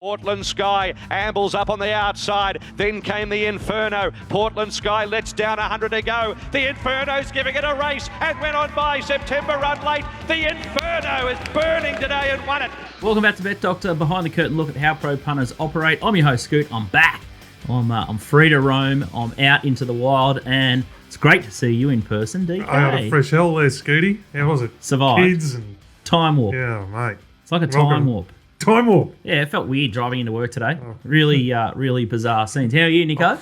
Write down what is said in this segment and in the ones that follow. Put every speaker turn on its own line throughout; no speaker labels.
Portland Sky ambles up on the outside, then came the Inferno. Portland Sky lets down 100 to go. The Inferno's giving it a race and went on by. September run late. The Inferno is burning today and won it.
Welcome back to Bet Doctor, behind the curtain look at how pro punters operate. I'm your host Scoot. I'm back. I'm free to roam. I'm out into the wild, and it's great to see you in person, DK.
I had a fresh hell there, Scooty. How was it?
Survived.
Kids and
time warp.
yeah, mate.
It's like a time warp.
Time warp.
Yeah, it felt weird driving into work today. Really bizarre scenes. How are you, Nico?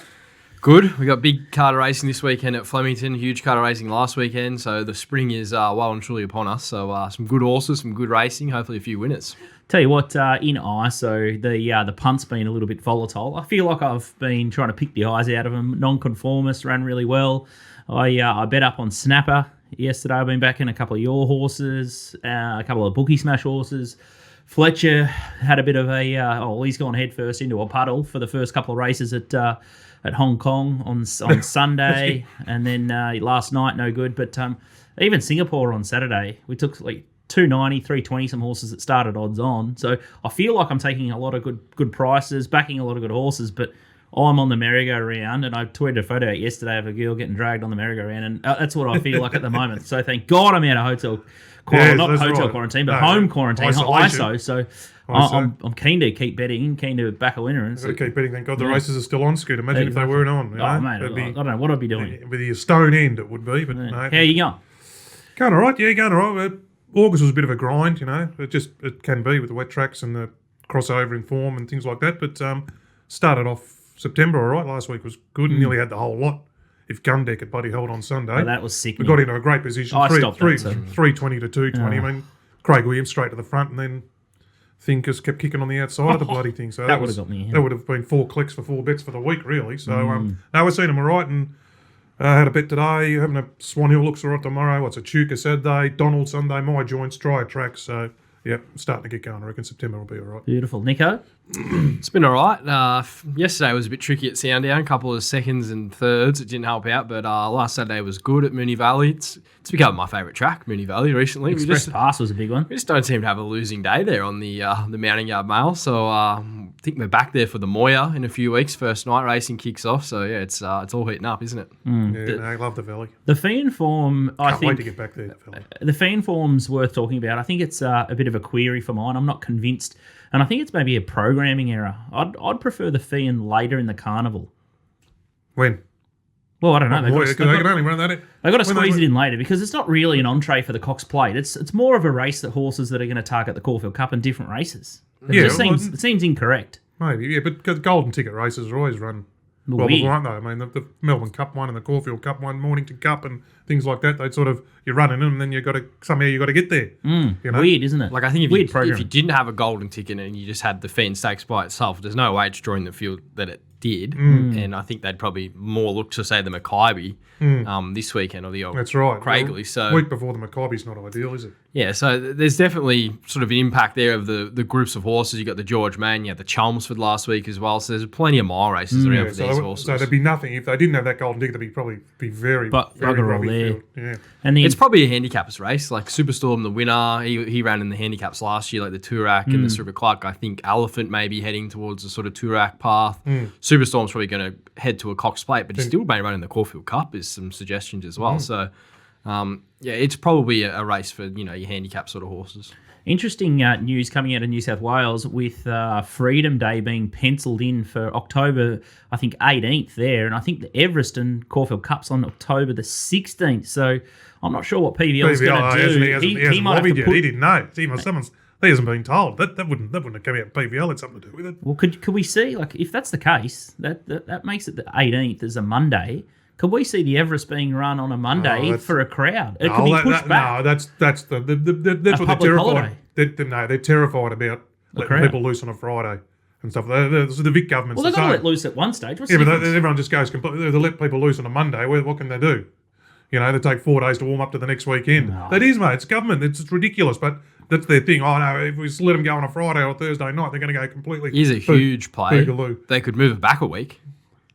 Good. We got big karting racing this weekend at Flemington. Huge karting racing last weekend. So the spring is well and truly upon us. So some good horses, some good racing. Hopefully a few winners.
Tell you what, in ISO, the punt's been a little bit volatile. I feel like I've been trying to pick the eyes out of them. Nonconformist ran really well. I bet up on Snapper yesterday. I've been backing a couple of your horses, a couple of Bookie Smash horses. Fletcher had a bit of he's gone head first into a puddle for the first couple of races at Hong Kong on Sunday, and then last night no good. But even Singapore on Saturday, we took like 290, 320 some horses that started odds on. So I feel like I'm taking a lot of good prices, backing a lot of good horses, but I'm on the merry-go-round, and I tweeted a photo out yesterday of a girl getting dragged on the merry-go-round, and that's what I feel like at the moment. So thank God I'm out of hotel quarantine, but home quarantine, ISO. So I'm keen to keep betting, keen to back a winner. And
Got to keep betting. Thank God the races are still on, Scoot. Imagine if they weren't on. Mate,
I don't know what I'd be doing.
With your stone end, it would be. But no,
how are you going?
Going all right. Yeah, going all right. August was a bit of a grind, It can be with the wet tracks and the crossover in form and things like that. But started off September all right. Last week was good and nearly had the whole lot. If Gundeck had bloody held on Sunday.
Oh, that was sick.
We got into a great position.
I stopped
320 to 220. I mean, Craig Williams straight to the front, and then Thinkers kept kicking on the outside of the bloody thing. So
that would have got me.
That would have been 4 clicks for 4 bets for the week, really. So now we're seeing them all right. And had a bet today. Having a Swan Hill looks all right tomorrow. What's a Chuka Saturday? Donald Sunday. My joints, dry tracks. So yeah, starting to get going. I reckon September will be all right.
Beautiful. Nico?
It's been all right. Yesterday was a bit tricky at Sandown. A couple of seconds and thirds. It didn't help out, but last Saturday was good at Moonee Valley. It's become my favourite track, Moonee Valley, recently.
Express Pass was a big one.
We just don't seem to have a losing day there on the Mounting Yard Mail. So I think we're back there for the Moya in a few weeks. First night racing kicks off. So yeah, it's all heating up, isn't it?
I love the Valley.
The Fiend form, I think.
Can't wait to get back there, Valley.
The Fiend form's worth talking about. I think it's a bit of a query for mine. I'm not convinced. And I think it's maybe a programming error. I'd prefer the Fiend later in the carnival.
When?
Well, I don't know.
They can only run that.
They've got to squeeze it in later because it's not really an entree for the Cox Plate. It's more of a race that horses that are going to target the Caulfield Cup in different races. It seems incorrect.
Maybe, yeah, but because golden ticket races are always run well before, aren't they? I mean, the Melbourne Cup one and the Caulfield Cup one, Mornington Cup and things like that, they sort of, you're running them and then you've got to get there.
Weird, isn't it?
Like, I think if you didn't have a golden ticket and you just had the Fiend Stakes by itself, there's no way it's drawing the field that it did. And I think they'd probably more look to, say, the Makybe this weekend or the old
That's right.
Craigley.
Well,
so
week before the Makybe's not ideal, is it?
Yeah, so there's definitely sort of an impact there of the groups of horses. You got the George Mann, you had the Chelmsford last week as well. So there's plenty of mile races around for these horses.
So there'd be nothing if they didn't have that golden ticket. They'd probably be very rubby field. Yeah.
And it's probably a handicappers race. Like Superstorm, the winner, he ran in the handicaps last year, like the Toorak and the Super Clark. I think Elephant may be heading towards the sort of Toorak path. Superstorm's probably going to head to a Cox Plate, but he still may run in the Caulfield Cup. Is some suggestions as well. So. It's probably a race for your handicap sort of horses.
Interesting news coming out of New South Wales with Freedom Day being penciled in for October, I think 18th there, and I think the Everest and Caulfield Cup's on October the 16th. So I'm not sure what PVL's going to do.
He hasn't lobbied yet. He didn't know. He hasn't been told. That wouldn't have come out in PVL. Had something to do with it.
Well, could we see, like, if that's the case, that makes it the 18th as a Monday. Could we see the Everest being run on a Monday for a crowd? It could be pushed back.
No, that's what they're terrified. They're terrified about letting people loose on a Friday and stuff. The Vic government's
they've got to let loose at one stage.
But everyone just goes completely. They let people loose on a Monday. What can they do? They take 4 days to warm up to the next weekend. No. That is, mate. It's government. It's ridiculous, but that's their thing. Oh no, if we just let them go on a Friday or Thursday night, they're going to go completely.
Here's a huge play.
Boogaloo.
They could move it back a week.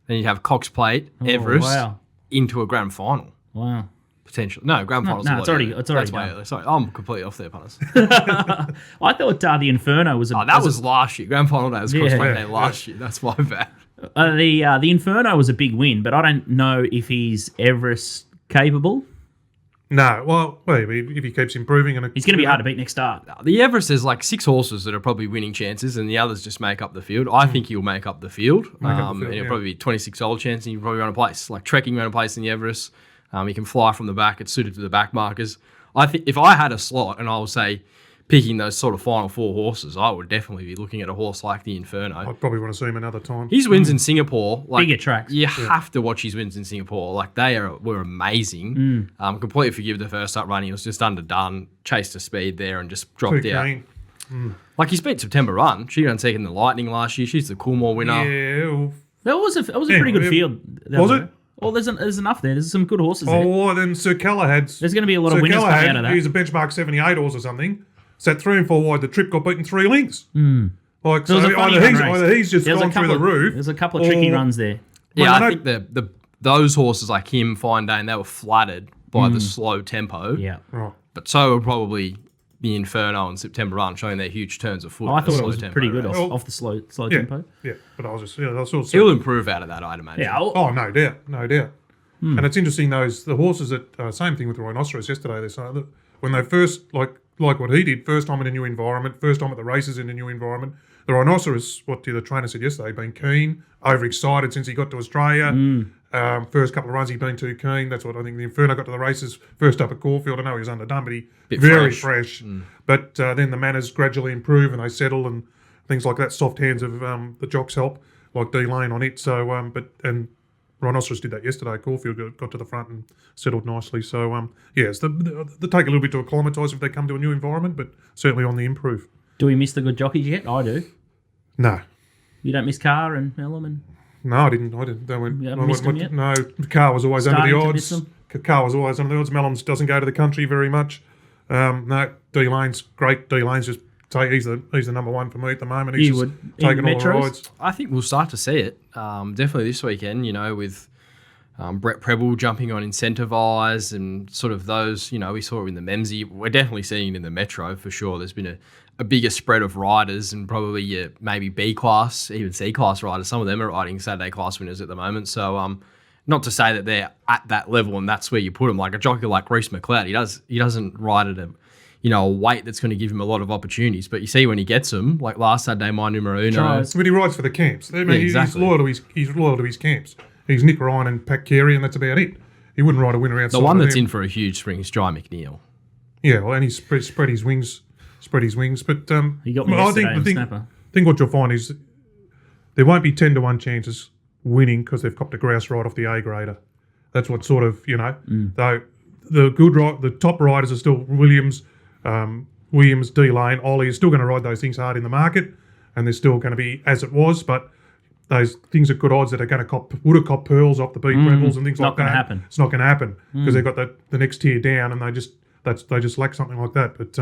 Then you'd have Cox Plate, Everest, into a grand final.
Wow.
Potentially. No, grand finals.
no, it's already
That's
done.
way early. Sorry, I'm completely off there, punters.
I thought the Inferno was
That was last year. Grand final day was crossway day last year. That's my bad.
the Inferno was a big win, but I don't know if he's Everest capable.
No, well, if he keeps improving, and
He's going to be hard to beat next start.
The Everest is like 6 horses that are probably winning chances, and the others just make up the field. I think he'll make up the field. And it'll probably be 26 old chance, and he'll probably run a place. Like Trekking ran a place in the Everest. He can fly from the back. It's suited to the back markers. I think if I had a slot, and I would say picking those sort of final 4 horses, I would definitely be looking at a horse like the Inferno.
I'd probably want to see him another time.
His wins in Singapore, like
Bigger tracks.
you have to watch his wins in Singapore. Like were amazing. Completely forgive the first up run. He was just underdone, chased a speed there, and just dropped
Too
out.
keen.
Like he's beat September Run. She ran second in the Lightning last year. She's the Coolmore winner.
Yeah. Well,
That was a pretty good field.
Was it?
Well, there's enough there. There's some good horses there.
Oh, then Sir Galahad's.
There's going to be a lot of winners coming out of that.
He's a benchmark 78 horse or something. Sat 3 and 4 wide. The trip got beaten 3 lengths. Like,
There was
so
a funny
either he's just
There was
gone
a couple
through the roof.
There's a couple of tricky runs there.
Yeah,
Well,
I think those horses like him, Fine Day, they were flattered by the slow tempo.
Yeah.
Right.
But so were probably the Inferno and September Run, showing their huge turns of foot.
I
at a
thought it
slow
was
tempo
pretty good
race.
off the slow
Yeah.
tempo.
Yeah. But I was just, I sort of
He'll improve out of that, I'd imagine.
Yeah.
Oh, no doubt. No doubt. And it's interesting, the horses that, same thing with the Rhinoceros yesterday, they say that when they first, like what he did, first time in a new environment, first time at the races in a new environment, the Rhinoceros, what the trainer said yesterday, been keen, overexcited since he got to Australia. First couple of runs, he'd been too keen. That's what I think the Inferno got to the races, first up at Caulfield. I know he was underdone, but very fresh. But then the manners gradually improve and they settle and things like that. Soft hands of the jocks help, like D Lane on it. So, and Rhinoceros did that yesterday. Caulfield got to the front and settled nicely. So, yes, they take a little bit to acclimatise if they come to a new environment, but certainly on the improve.
Do we miss the good jockeys yet? I do.
No.
You don't miss Carr and Mellum and
No, I didn't. They went.
You haven't missed them yet?
No, Carr was always under the
Starting to miss
odds.
them?
Carr was always under the odds. Mellum's doesn't go to the country very much. No, D Lane's great. D Lane's just he's the number one for me at the moment. He's just taking all the
Metros?
rides.
I think we'll start to see it. Definitely this weekend, with Brett Preble jumping on Incentivise and sort of those, we saw it in the Memsey. We're definitely seeing it in the Metro for sure. There's been a bigger spread of riders and probably maybe B class, even C class riders. Some of them are riding Saturday class winners at the moment. So not to say that they're at that level and that's where you put them. Like a jockey like Reece McLeod, he doesn't ride at a weight that's going to give him a lot of opportunities. But you see when he gets them, like last Saturday, my numero uno.
But he rides for the camps. I mean,
exactly.
He's loyal to his camps. He's Nick Ryan and Pat Carey, and that's about it. He wouldn't ride a winner outside.
The one
of
that's
them.
in for a huge spring is Jai McNeil.
Yeah, well, and he's spread his wings. But
he got me
I
yesterday
think
in
the
Snapper.
thing what you'll find is there won't be 10-1 chances winning because they've copped a grouse right off the A grader. That's what sort of Though the top riders are still Williams, D Lane, Ollie is still going to ride those things hard in the market, and they're still going to be as it was, but. Those things are good odds that are going to would have copped pearls off the beat rebels and things like that.
Happen.
It's not going to happen because they've got the next tier down and they just lack something like that. But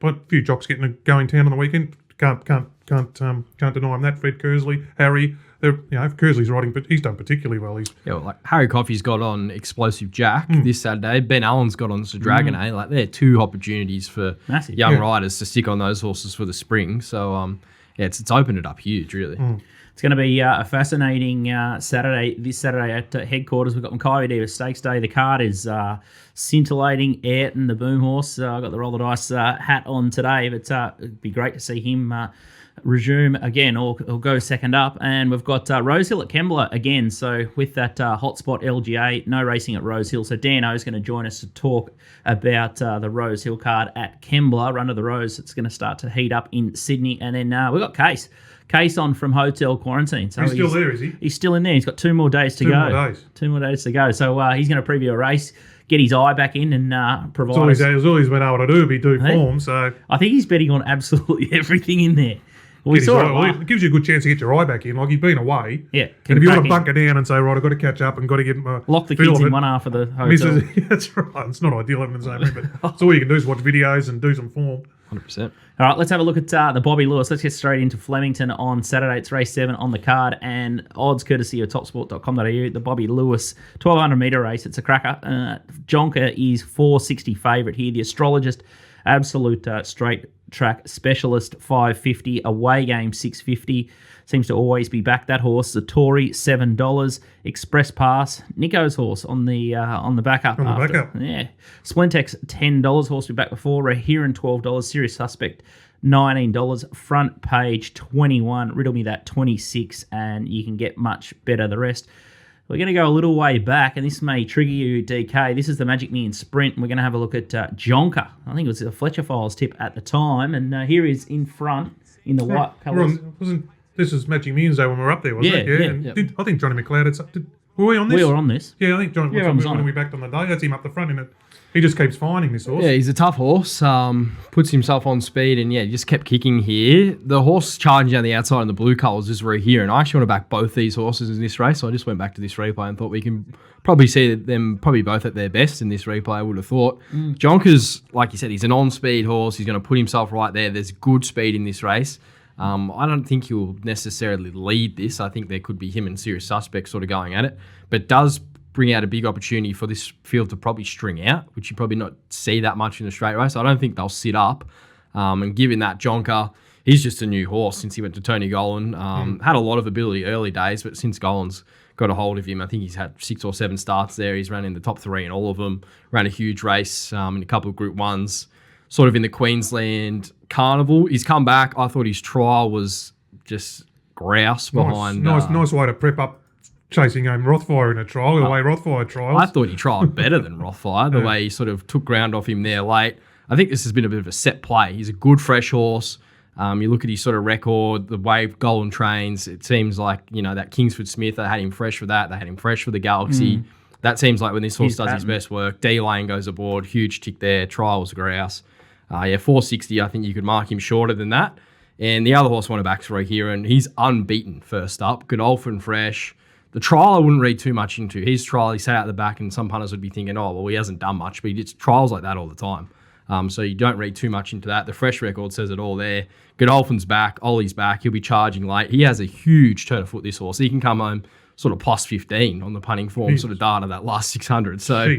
but a few jocks getting to go in town on the weekend. Can't deny them that. Fred Kersley, Harry. If Kersley's riding, but he's done particularly well.
Like Harry Coffey's got on Explosive Jack this Saturday. Ben Allen's got on Sir Dragon. Like they're 2 opportunities for young riders to stick on those horses for the spring. So it's opened it up huge, really.
It's going to be a fascinating Saturday. This Saturday at headquarters, we've got Makybe Diva Stakes Day. The card is scintillating. Ayrton, the boom horse. I got the roll the dice hat on today, but it'd be great to see him resume again or go second up. And we've got Rosehill at Kembla again. So with that hotspot LGA, no racing at Rosehill. So Dan O's going to join us to talk about the Rosehill card at Kembla. Run to the Rose. It's going to start to heat up in Sydney. And then we've got Case on from Hotel Quarantine. So
he's still there, is he?
He's still in there. He's got 2 more days to go. 2 more days to go. So he's going to preview a race, get his eye back in and provide
all he's been able to do, form. So
I think he's betting on absolutely everything in there.
It gives you a good chance to get your eye back in. Like he's been away.
Yeah.
And if you want to bunker down and say, right, I've got to catch up and got to get my
lock the kids in one half of the hotel.
That's right. It's not ideal having the same room, but that's all you can do is watch videos and do some form.
100%.
All right, let's have a look at the Bobbie Lewis. Let's get straight into Flemington on Saturday. It's race 7 on the card, and odds courtesy of topsport.com.au. The Bobbie Lewis 1,200 metre race. It's a cracker. Jonker is 460 favourite here. The astrologist, absolute straight track specialist, 550. Away game, 650. Seems to always be back. That horse, the Tory, $7. Express Pass, Nico's horse on the backup.
On the backup.
Yeah. Splintex, $10. Horse we back before. Rahiran, $12. Serious Suspect, $19. Front Page, 21. Riddle Me That, 26. And you can get much better the rest. We're going to go a little way back, and this may trigger you, DK. This is the Magic Million Sprint, and we're going to have a look at Jonker. I think it was a Fletcher Files tip at the time, and here he is in front in the white colours.
This was Magic Millions Day when we were up there, wasn't it?
Yeah.
And I think Johnny McLeod were we on this?
We were on this.
Yeah, I think Johnny was when we backed on the day. That's him up the front in it. He just keeps finding this horse.
Yeah, he's a tough horse. Puts himself on speed, and he just kept kicking here. The horse charging down the outside in the blue colours is right here, and I actually want to back both these horses in this race. So I just went back to this replay and thought we can probably see them probably both at their best in this replay. I would have thought. Jonker's, like you said, he's an on-speed horse. He's going to put himself right there. There's good speed in this race. I don't think he'll necessarily lead this. I think there could be him and Serious Suspect sort of going at it, but does bring out a big opportunity for this field to probably string out, which you probably not see that much in a straight race. I don't think they'll sit up. And given that Jonker, he's just a new horse since he went to Tony Golan. Had a lot of ability early days, but since Golan's got a hold of him, I think he's had 6 or 7 starts there. He's run in the top 3 in all of them. Ran a huge race in a couple of Group 1s. Sort of in the Queensland Carnival. He's come back. I thought his trial was just grouse behind.
Nice way to prep up chasing home Rothfire in a trial, the way Rothfire trials.
I thought he trialled better than Rothfire, the way he sort of took ground off him there late. I think this has been a bit of a set play. He's a good fresh horse. You look at his sort of record, the way Golden trains, it seems like, that Kingsford Smith, they had him fresh for that. They had him fresh for the Galaxy. That seems like when this horse does his best work. D-Lane goes aboard, huge tick there. Trial was grouse. 460, I think you could mark him shorter than that. And the other horse I want to back through here, and he's unbeaten first up. Godolphin fresh. The trial I wouldn't read too much into. His trial, he sat out the back, and some punters would be thinking, he hasn't done much, but he gets trials like that all the time. So you don't read too much into that. The fresh record says it all there. Godolphin's back. Ollie's back. He'll be charging late. He has a huge turn of foot, this horse. He can come home sort of plus 15 on the punting form sort of data, that last 600. So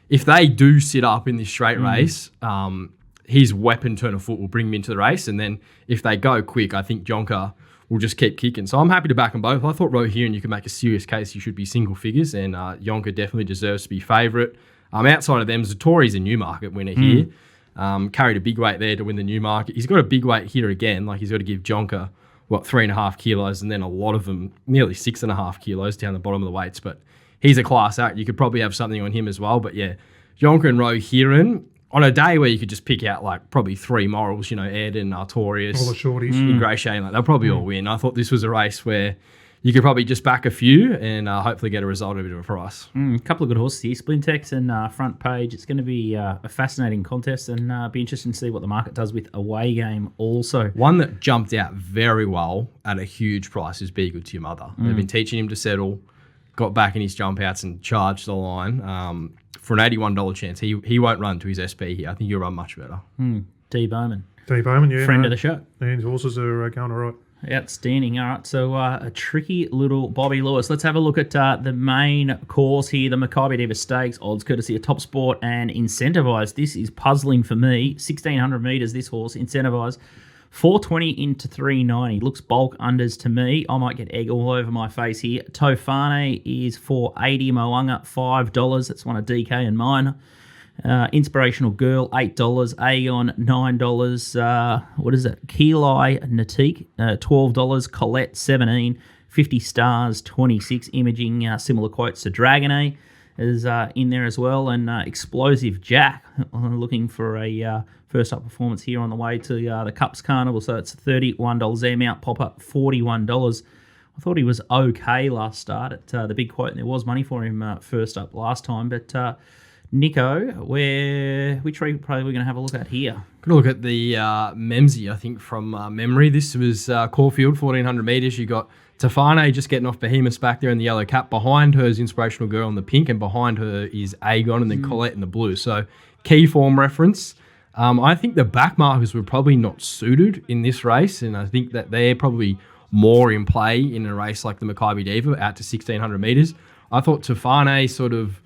if they do sit up in this straight race, his weapon turn of foot will bring him into the race. And then if they go quick, I think Jonker will just keep kicking. So I'm happy to back them both. I thought Rohirrim, you could make a serious case he should be single figures, and Jonker definitely deserves to be favourite. Outside of them, Zatori's a Newmarket winner here. Carried a big weight there to win the Newmarket. He's got a big weight here again. Like, he's got to give Jonker, 3.5 kilos, and then a lot of them, nearly 6.5 kilos down the bottom of the weights. But he's a class act. You could probably have something on him as well. But yeah, Jonker and Rohirrim, on a day where you could just pick out probably 3 morals, Ed and Artorias,
all the shorties,
Ingratiating,
they'll probably all win. I thought this was a race where you could probably just back a few and hopefully get a result at a bit of a price.
A couple of good horses here, Splintex and Front Page. It's going to be a fascinating contest, and be interesting to see what the market does with Away Game also.
One that jumped out very well at a huge price is Be Good to Your Mother. They've been teaching him to settle, got back in his jump outs and charged the line. For an $81 chance, he won't run to his SP here. I think he'll run much better.
D. Bowman.
Yeah.
Friend of the show.
And his horses are going all right.
Outstanding. All right, so a tricky little Bobbie Lewis. Let's have a look at the main course here, the Makybe Diva Stakes. Odds courtesy of TopSport and incentivised. This is puzzling for me. 1,600 metres, this horse, incentivised. 420 into 390. Looks bulk unders to me. I might get egg all over my face here. Tofane is 480. Moanga, $5. That's one of DK and mine. Inspirational Girl, $8. Aeon, $9. What is it? Keli Natik, $12. Colette, $17. 50 Stars, $26. Imaging, similar quotes to Dragonet is in there as well. And Explosive Jack, looking for a first up performance here on the way to the Cups Carnival. So it's $31 there. Mount Popper, $41. I thought he was okay last start at the big quote, and there was money for him first up last time. But Nico, which replay are we going to have a look at here?
Going to look at the Memsey, I think, from memory. This was Caulfield, 1,400 metres. You got Tofane just getting off Behemoth's back there in the yellow cap. Behind her is Inspirational Girl in the pink, and behind her is Aegon, and then Colette in the blue. So key form reference. I think the back markers were probably not suited in this race, and I think that they're probably more in play in a race like the Makybe Diva out to 1,600 metres. I thought Tofane sort of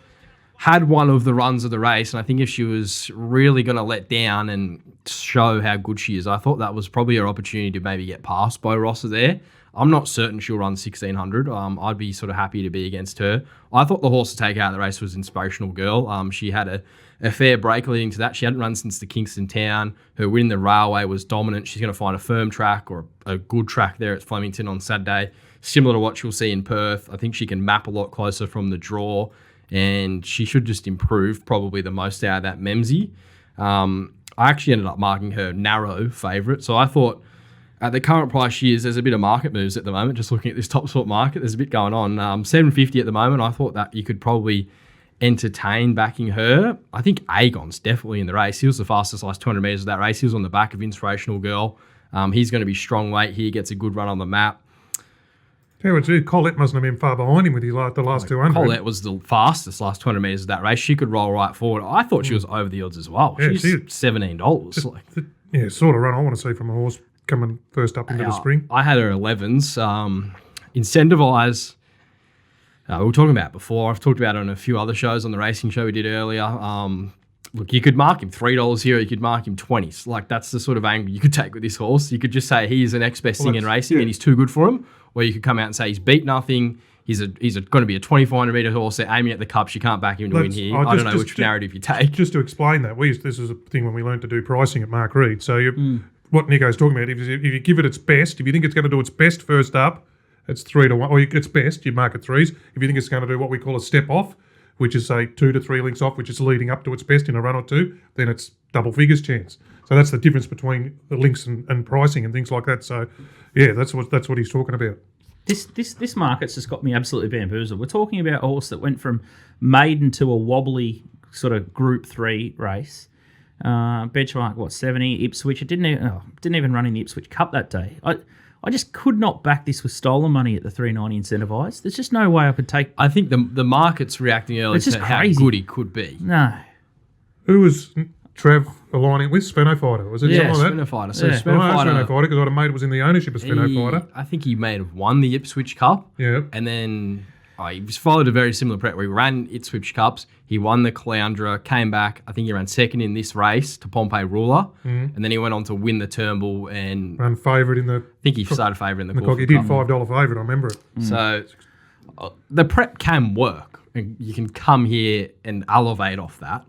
had one of the runs of the race, and I think if she was really going to let down and show how good she is, I thought that was probably her opportunity to maybe get past Bo Rosser there. I'm not certain she'll run 1,600. I'd be sort of happy to be against her. I thought the horse to take out the race was Inspirational Girl. She had a fair break leading to that. She hadn't run since the Kingston Town. Her win the Railway was dominant. She's going to find a firm track or a good track there at Flemington on Saturday, similar to what she'll see in Perth. I think she can map a lot closer from the draw, and she should just improve probably the most out of that Memsey. I actually ended up marking her narrow favourite, so I thought at the current price she is, there's a bit of market moves at the moment. Just looking at this TopSport market, there's a bit going on. $7.50 at the moment. I thought that you could probably entertain backing her. I think Agon's definitely in the race. He was the fastest last 200 metres of that race. He was on the back of Inspirational Girl. He's going to be strong weight here, gets a good run on the map.
Colette mustn't have been far behind him with the last 200.
Colette was the fastest last 200 metres of that race. She could roll right forward. I thought she was over the odds as well.
Yeah,
She's $17.
Yeah, sort of run I want to see from a horse coming first up into the spring.
I had her 11s. Incentivise, we were talking about before. I've talked about it on a few other shows on the racing show we did earlier. Look, you could mark him $3 here, or you could mark him 20s. Like, that's the sort of angle you could take with this horse. You could just say he's the next best thing in racing and he's too good for him. Or you could come out and say he's beat nothing. He's going to be a 2,400 metre horse. They're aiming at the cups. You can't back him to win here. I don't know which narrative you take.
Just to explain that, this is a thing when we learned to do pricing at Mark Reed. So what Nico's talking about, if you give it its best, if you think it's going to do its best first up, it's 3 to 1. Or its best, you mark it 3s. If you think it's going to do what we call a step off, which is say 2 to 3 links off, which is leading up to its best in a run or two, then it's double figures chance. So that's the difference between the links and pricing and things like that. So yeah, that's what he's talking about.
This market's just got me absolutely bamboozled. We're talking about a horse that went from maiden to a wobbly sort of Group 3 race. Benchmark 70 Ipswich. It didn't even run in the Ipswich Cup that day. I just could not back this with stolen money at the 390 incentivised. There's just no way I could take.
I think the market's reacting early to how good he could be.
No.
Who was Trev aligning with? Sveno Fighter, was it?
Yeah,
something like
Sveno Fighter.
So Sveno Fighter, because I'd have made it was in the ownership of Sveno Fighter.
I think he may have won the Ipswich Cup.
Yeah.
And then he followed a very similar prep where he ran Ipswich Cups. He won the Caloundra, came back. I think he ran second in this race to Pompey Ruler. And then he went on to win the Turnbull and
ran favourite in the.
I think he started favourite in the
Caulfield Cup. He did $5 favourite, I remember it.
So the prep can work. And you can come here and elevate off that.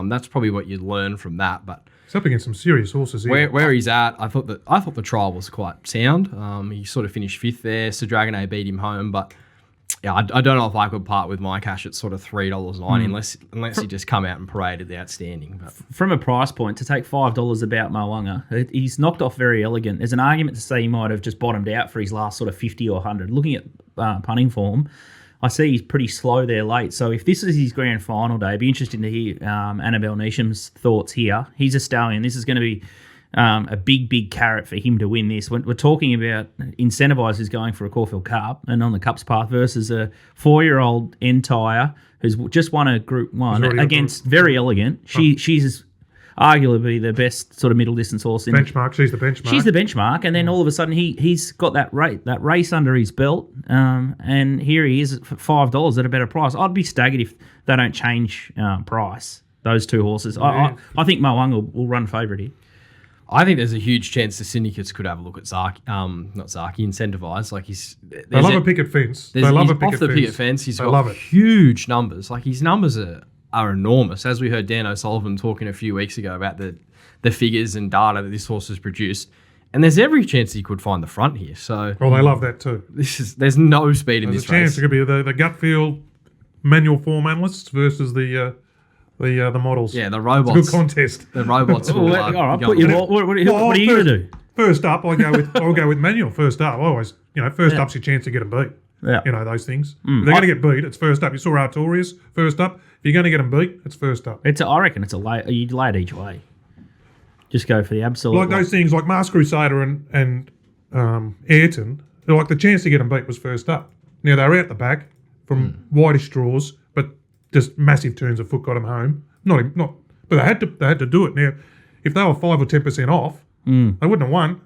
That's probably what you'd learn from that. But
he's up against some serious horses here.
Where he's at, I thought the trial was quite sound. He sort of finished 5th there. Sir Dragonet beat him home, but yeah, I don't know if I could part with my cash at sort of $3.90 unless he just come out and paraded the outstanding. But
from a price point, to take $5 about Mo'unga, he's knocked off Very Elegant. There's an argument to say he might have just bottomed out for his last sort of 50 or 100. Looking at punting form, I see he's pretty slow there late. So if this is his grand final day, it'd be interesting to hear Annabelle Neesham's thoughts here. He's a stallion. This is going to be a big carrot for him to win this. We're talking about incentivisers going for a Caulfield Cup and on the Cups path versus a 4-year-old Entire who's just won a Group 1 against Very Elegant. She's arguably the best sort of middle distance horse in
benchmark. She's the benchmark.
She's the benchmark, and then all of a sudden he's got that race under his belt, and here he is for $5 at a better price. I'd be staggered if they don't change price. Those two horses. Yeah. I think Mo'unga will run favourite here.
I think there's a huge chance the syndicates could have a look at Incentivise. Like
they love a picket fence. They love a picket fence.
Off the picket fence, he's got huge numbers. Like his numbers are enormous. As we heard Dan O'Sullivan talking a few weeks ago about the figures and data that this horse has produced. And there's every chance he could find the front here. So
well, they love that too.
There's no speed in this race.
There's a chance it could be the gut feel manual form analysts versus the models.
Yeah, the robots.
It's a good contest.
The robots.
All right, what are you going to do?
First up, I'll go with manual. First up, always. First up's your chance to get them beat.
Yeah.
Those things. If they're going to get beat, it's first up. You saw Artorias first up. If you're going to get them beat, it's first up.
I reckon it's you lay it each way. Just go for the absolute.
Like those things, like Masked Crusader and Ayrton. They're like the chance to get them beat was first up. Now they were out the back from whitish draws, but just massive turns of foot got them home. But they had to do it. Now, if they were 5 or 10% off, they wouldn't have won.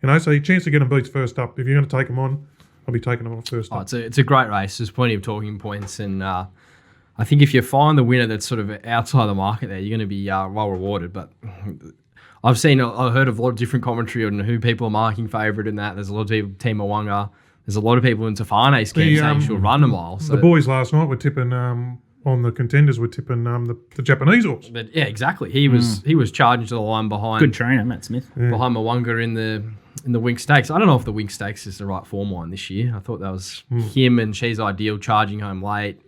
You know, so your chance of getting beats first up. If you're going to take them on, I'll be taking them on first up.
It's a great race. There's plenty of talking points, and I think if you find the winner that's sort of outside the market there, you're going to be well rewarded. But I've heard of a lot of different commentary on who people are marking favourite in that. There's a lot of people, Team Mwanga. There's a lot of people in Tafane's camp saying she'll run a mile. So.
The boys last night were tipping on the contenders. Were tipping the Japanese horse.
But yeah, exactly. He was charging to the line behind.
Good trainer, Matt Smith.
Behind Mwanga in the Wink Stakes. I don't know if the Wink Stakes is the right form line this year. I thought that was him and She's Ideal charging home late.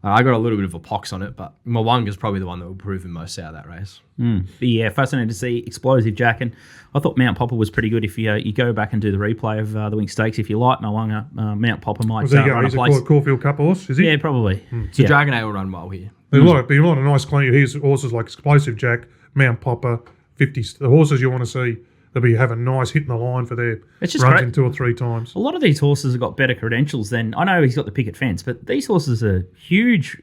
I got a little bit of a pox on it, but Mwanga's probably the one that will prove the most out of that race.
But yeah, fascinating to see Explosive Jack, and I thought Mount Popper was pretty good. If you go back and do the replay of the Wink Stakes, if you like Mwanga, Mount Popper might run a place.
He's a Caulfield Cup horse, is he?
Yeah, probably.
So Dragon A will run well here.
There's a lot of nice clean. Here's horses like Explosive Jack, Mount Popper, 50. The horses you want to see. They'll be having nice hitting the line for their runs in 2 or 3 times.
A lot of these horses have got better credentials than... I know he's got the picket fence, but these horses are huge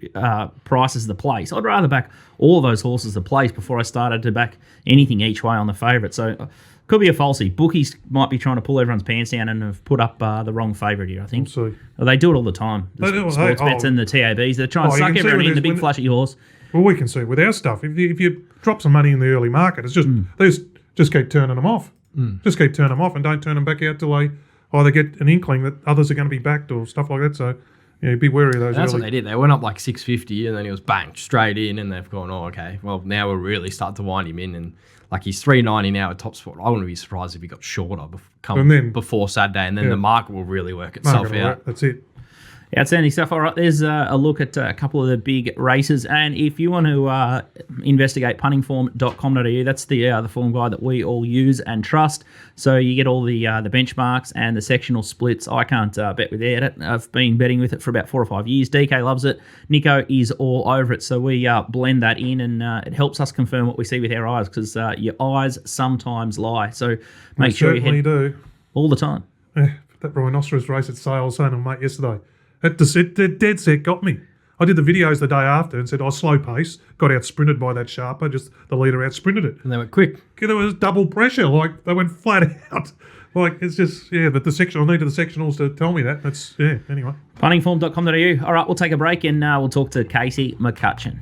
prices of the place. I'd rather back all those horses the place before I started to back anything each way on the favourite. So could be a falsie. Bookies might be trying to pull everyone's pants down and have put up the wrong favourite here, I think.
We'll see.
Well, they do it all the time. The sports bets and the TABs. They're trying to suck everyone in, the big flashy horse.
Well, we can see with our stuff. If you drop some money in the early market, it's just they just keep turning them off. Just keep turning them off and don't turn them back out till they either get an inkling that others are going to be backed or stuff like that. So, be wary of those.
That's what they did. They went up like 650 and then he was bang straight in, and they've gone, oh, okay. Well, now we're really starting to wind him in, and like he's 390 now at TopSport. I wouldn't be surprised if he got shorter before Saturday, and then the market will really work itself out.
That's it.
Outstanding stuff. All right, there's a look at a couple of the big races, and if you want to investigate puntingform.com.au, that's the form guide that we all use and trust. So you get all the benchmarks and the sectional splits. I can't bet without it. I've been betting with it for about 4 or 5 years. DK loves it. Nico is all over it. So we blend that in, and it helps us confirm what we see with our eyes, because your eyes sometimes lie. So make sure you head all the time.
Yeah, that rhinoceros race at Sale, I was saying to my mate yesterday. The dead set got me. I did the videos the day after and said, slow pace, got out sprinted by that Sharper, just the leader out sprinted it.
And they went quick.
There was double pressure, like they went flat out. Like, it's just, but the sectional, I needed the sectionals to tell me that. That's, anyway.
Puntingform.com.au. All right, we'll take a break and we'll talk to Casey McCutcheon.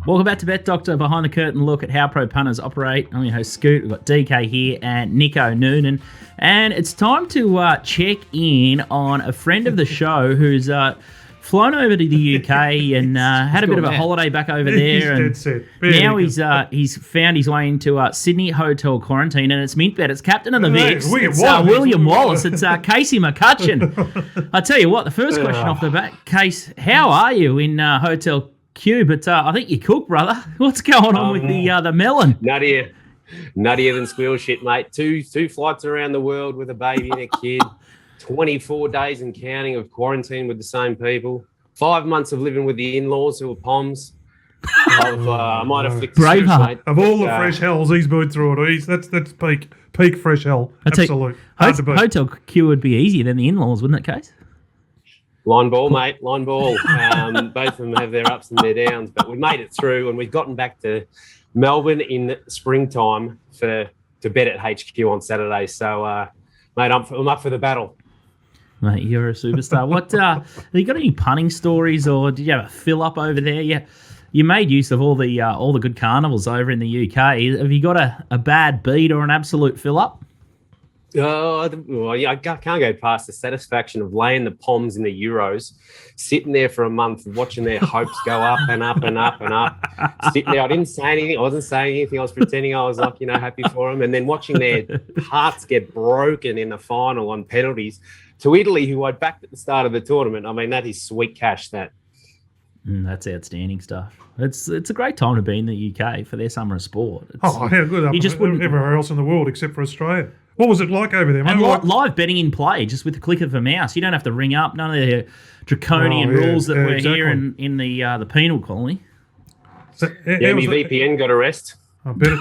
Welcome back to Bet Doctor, behind the curtain look at how pro punters operate. I'm your host Scoot. We've got DK here and Nico Noonan. And it's time to check in on a friend of the show who's flown over to the UK and had a bit of a holiday back over there. And now he's found his way into Sydney Hotel Quarantine, and it's Mintbet. It's captain of the VIX. It's William Wallace. It's Casey McCutcheon. I tell you what, the first question off the bat, Case, how are you in Hotel Q? But I think you cook, brother. What's going on with the melon?
Nuttier than squirrel shit, mate. Two flights around the world with a baby and a kid. 24 days and counting of quarantine with the same people. 5 months of living with the in-laws who are POMs. I might have flicked
Braveheart.
Of all the fresh hells he's been through it, that's peak fresh hell. Absolute.
Hotel Q would be easier than the in-laws, wouldn't it, Case?
Line ball, mate. Line ball. Both of them have their ups and their downs, but we've made it through, and we've gotten back to Melbourne in springtime to bet at HQ on Saturday. So, mate, I'm up for the battle.
Mate, you're a superstar. What have you got any punting stories, or did you have a fill up over there? Yeah, you made use of all the good carnivals over in the UK. Have you got a bad beat or an absolute fill up?
Well, yeah, I can't go past the satisfaction of laying the POMs in the Euros, sitting there for a month, watching their hopes go up and up and up and up. Sitting there, I didn't say anything. I wasn't saying anything. I was pretending I was like, happy for them. And then watching their hearts get broken in the final on penalties to Italy, who I'd backed at the start of the tournament. I mean, that is sweet cash, that.
That's outstanding stuff. It's a great time to be in the UK for their summer of sport.
How good.
You just wouldn't
everywhere else in the world except for Australia. What was it like over there, mate?
And live betting in play, just with the click of a mouse. You don't have to ring up. None of the draconian rules that were here in the penal colony.
So, my VPN got a rest.
I bet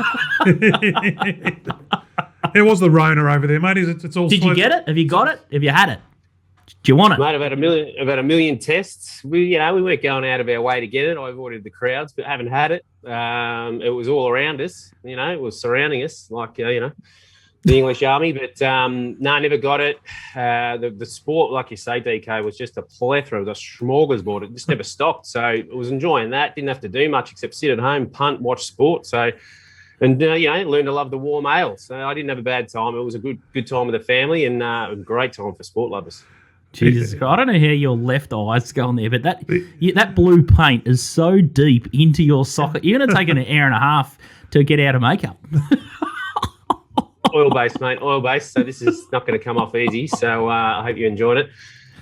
it. It was the Rona over there, mate. It's all.
Did you get it? Have you got it? Have you had it? Do you want it?
Mate, about a million tests. We weren't going out of our way to get it. I avoided the crowds, but haven't had it. It was all around us. It was surrounding us, like the English Army. But no, never got it. The sport, like you say, DK, was just a plethora. It was a smorgasbord. It just never stopped. So I was enjoying that. Didn't have to do much except sit at home, punt, watch sport. So. And, learned to love the warm ale. So I didn't have a bad time. It was a good time with the family and a great time for sport lovers.
Jesus Christ. I don't know how your left eye's going there, but that blue paint is so deep into your socket. You're going to take an hour and a half to get out of makeup.
Oil-based, mate, oil-based. So this is not going to come off easy. So I hope you enjoyed it.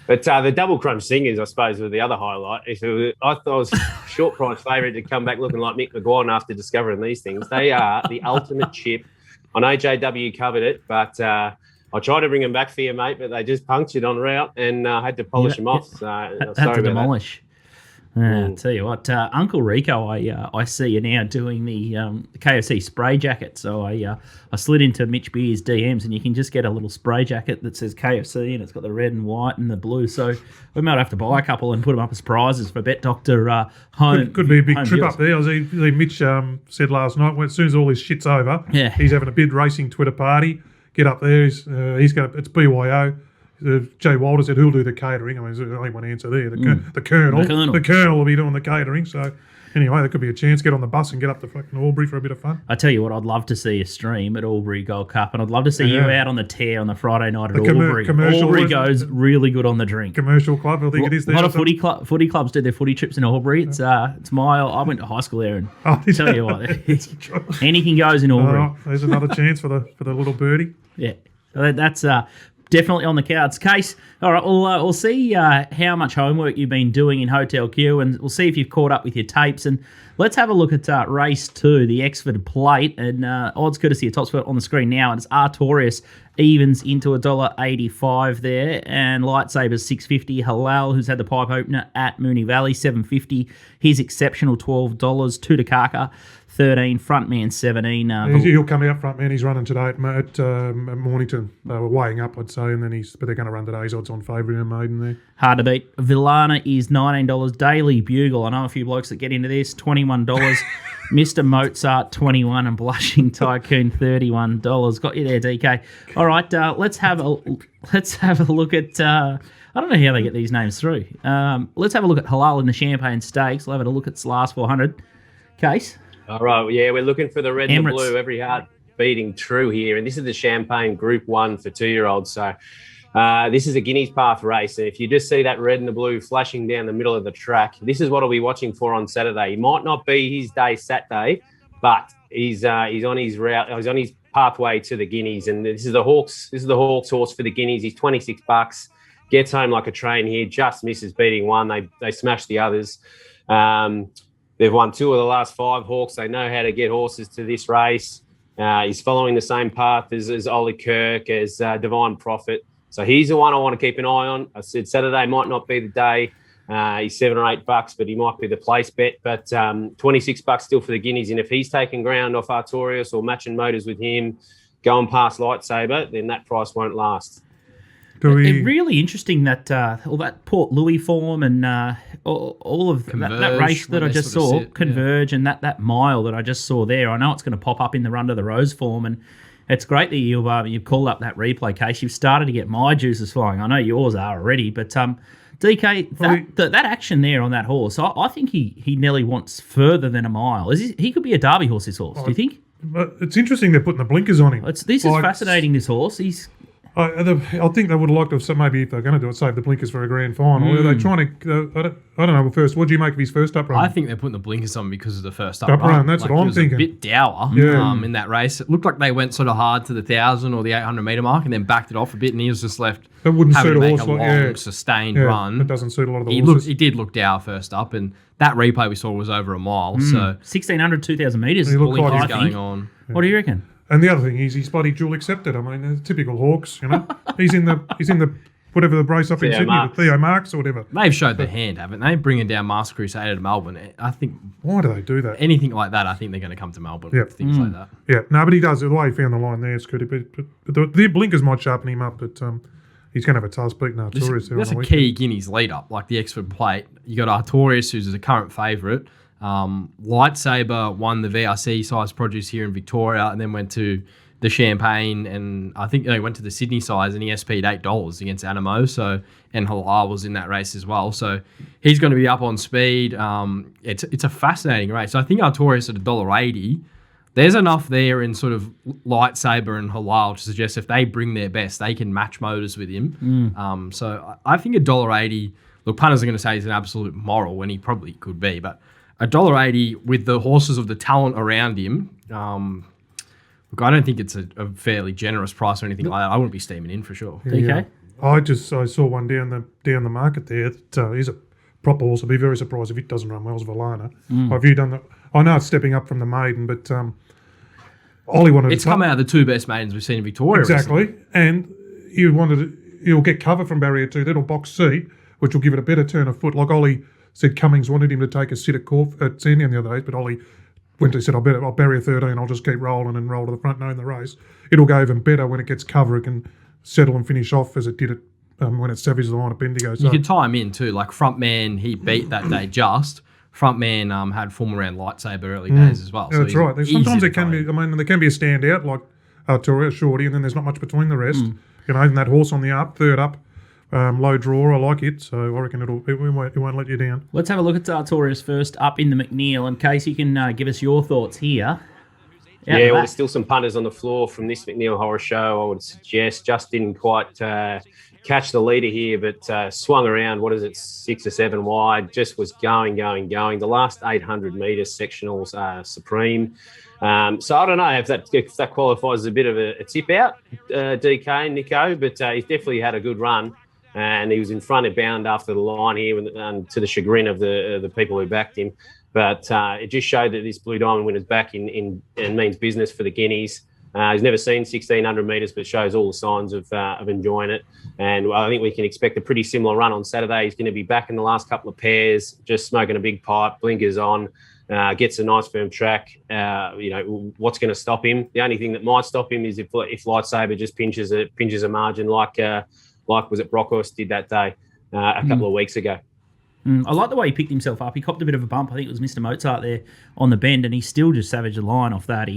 But the double crunch singers, I suppose, were the other highlight. I thought I was short price favourite to come back looking like Mick McGuire after discovering these things. They are the ultimate chip. I know JW covered it, but I tried to bring them back for you, mate, but they just punctured en route and had to polish them off. So
had
sorry
to
about
demolish. I'll tell you what, Uncle Rico, I see you now doing the KFC spray jacket. So I slid into Mitch Beer's DMs, and you can just get a little spray jacket that says KFC, and it's got the red and white and the blue. So we might have to buy a couple and put them up as prizes for Bet Doctor home.
Could be a big trip
viewers.
up there. Mitch said last night, as soon as all this shit's over, he's having a bid racing Twitter party. Get up there. He's going. It's BYO. Jay Walter said, who'll do the catering? I mean, there's only one answer there. The Colonel. The Colonel will be doing the catering. So, anyway, there could be a chance. Get on the bus and get up to fucking Albury for a bit of fun.
I tell you what, I'd love to see a stream at Albury Gold Cup, and I'd love to see you out on the tear on the Friday night at Albury. Albury goes really good on the drink.
Commercial club, I think it is there.
A lot of footy clubs do their footy trips in Albury. It's I went to high school there, and tell you what, anything goes in Albury.
There's another chance for the little birdie.
Yeah, so that's definitely on the cards. Case, all right, we'll see how much homework you've been doing in Hotel Q, and we'll see if you've caught up with your tapes. And let's have a look at race 2, the Exford Plate, and odds courtesy of TopSport on the screen now. And it's Artorius evens into $1.85 there, and Lightsabers $6.50. Halal, who's had the pipe opener at Moonee Valley, $7.50. His exceptional $12. Tutakaka, 13. Frontman 17.
He'll come out front man. He's running today at Mornington. They were weighing up, I'd say, and then but they're going to run today's odds on favourite in Maiden there.
Hard to beat. Villana is $19. Daily Bugle, I know a few blokes that get into this, $21. Mr. Mozart, 21, and Blushing Tycoon, $31. Got you there, DK. All right, let's have a look at. I don't know how they get these names through. Let's have a look at Halal in the Champagne Stakes. We'll have a look at its last 400. Case.
All right, yeah, we're looking for the red and the
Emirates.
blue. Every heart beating true here, and this is the Champagne Group 1 for 2-year-olds. So this is a Guineas Path race, and if you just see that red and the blue flashing down the middle of the track, this is what I'll be watching for on Saturday. He might not be his day Saturday, but he's on his route. He's on his pathway to the Guineas, and this is the Hawks. This is the Hawks horse for the Guineas. He's $26. Gets home like a train here. Just misses beating one. They smash the others. They've won 2 of the last 5 Hawks. They know how to get horses to this race. He's following the same path as Ollie Kirk, as Divine Prophet. So he's the one I want to keep an eye on. I said Saturday might not be the day. He's $7 or $8, but he might be the place bet. But $26 still for the Guineas. And if he's taking ground off Artorius or matching motors with him, going past Lightsaber, then that price won't last.
It's really interesting that all that Port Louis form and all of that race that I just saw, Converge, and that mile that I just saw there. I know it's going to pop up in the Run to the Rose form, and it's great that you've called up that replay case. You've started to get my juices flowing. I know yours are already, but DK, that action there on that horse, I think he nearly wants further than a mile. He could be a Derby horse, this horse. Do you think?
But it's interesting they're putting the blinkers on him.
This is fascinating, this horse.
I think they would have liked to have, maybe if they're going to do it, save the blinkers for a grand final. Are they trying to, I don't know, first, what do you make of his first up run?
I think they're putting the blinkers on because of the first up
run. That's what I'm thinking.
It was a bit dour in that race. It looked like they went sort of hard to the 1,000 or the 800 metre mark and then backed it off a bit, and he was just left
that wouldn't
having
suit
to
a
make
horse
a
like
long, sustained run.
That doesn't suit a lot of the horses.
He did look dour first up, and that replay we saw was over a mile. So
1,600, 2,000 metres.
He looked like
he's going on.
What do you reckon?
And the other thing is he's bloody dual accepted. I mean, typical Hawks, he's in the whatever the brace up in
Theo
Sydney,
Marks.
the Theo Marks or whatever.
They've showed their hand, haven't they? Bringing down Master Crusader to Melbourne. I think
Why do they do that?
anything like that, I think they're going to come to Melbourne with things like that.
Yeah, no, but he does. The way he found the line there is good. But the blinkers might sharpen him up. But he's going to have a task beating Artorias there on
That's
the
a
weekend.
key Guineas lead up, like the Exford Plate. You got Artorias, who's a current favourite. Lightsaber won the VRC size produce here in Victoria, and then went to the Champagne, and I think he went to the Sydney size, and he SP'd $8 against Animo. So, and Halal was in that race as well. So he's going to be up on speed. It's a fascinating race. So I think Artorias at $1.80. There's enough there in sort of Lightsaber and Halal to suggest if they bring their best, they can match motors with him. So I think $1.80. Look, punters are going to say he's an absolute moral, when he probably could be, but $1.80 with the horses of the talent around him. Look, I don't think it's a fairly generous price or anything like that. I wouldn't be steaming in for sure.
DK?
I saw one down the market there. That, he's a proper horse. I'd be very surprised if it doesn't run well as Valana. Have you done that? I know it's stepping up from the maiden, but Ollie wanted.
It's come out of the two best maidens we've seen in Victoria.
Exactly,
recently.
and he'll get cover from barrier 2. That'll box C, which will give it a better turn of foot. Like Ollie said, Cummings wanted him to take a sit at Sandown the other day, but Ollie went to said, I'll barrier 13. I'll just keep rolling and roll to the front, knowing the race. It'll go even better when it gets cover. It can settle and finish off as it did when it savaged the line of Bendigo. So
You can tie him in too. Like Frontman, he beat that day just. Frontman had form around Lightsaber early days as well.
yeah,
so
that's right. Sometimes
it
it can be. I mean, there can be a standout like Arturia, Shorty, and then there's not much between the rest. You know, and that horse on the up, third up, low draw. I like it, so I reckon it won't let you down.
Let's have a look at Artorias first up in the McNeil. In case you can give us your thoughts here.
Well, there's still some punters on the floor from this McNeil Horror Show. I would suggest just didn't quite catch the leader here, but swung around, 6 or 7 wide, just was going. The last 800 metres sectionals are supreme. So I don't know if that qualifies as a bit of a tip out, DK and Nico, but he's definitely had a good run. And he was in front of bound after the line here, to the chagrin of the people who backed him. But it just showed that this Blue Diamond winner's back and means business for the Guineas. He's never seen 1,600 metres, but shows all the signs of enjoying it. And I think we can expect a pretty similar run on Saturday. He's going to be back in the last couple of pairs, just smoking a big pipe, blinkers on, gets a nice firm track. What's going to stop him? The only thing that might stop him is if Lightsaber just pinches a margin like was it Brockhorst did that day a couple of weeks ago.
I like the way he picked himself up. He copped a bit of a bump. I think it was Mr. Mozart there on the bend, and he still just savaged the line off that.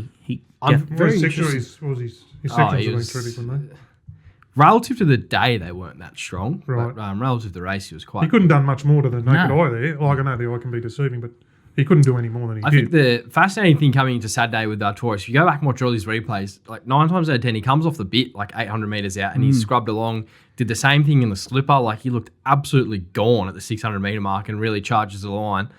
Relative to the day, they weren't that strong.
Right.
But relative to the race, he was quite.
He couldn't have done much more to the naked eye there. Like, I know the eye can be deceiving, but he couldn't do any more than he did.
I think the fascinating thing coming into Saturday with Artorias, if you go back and watch all these replays, like 9 times out of 10, he comes off the bit like 800 metres out and he's scrubbed along, did the same thing in the slipper. Like, he looked absolutely gone at the 600 metre mark and really charges the line.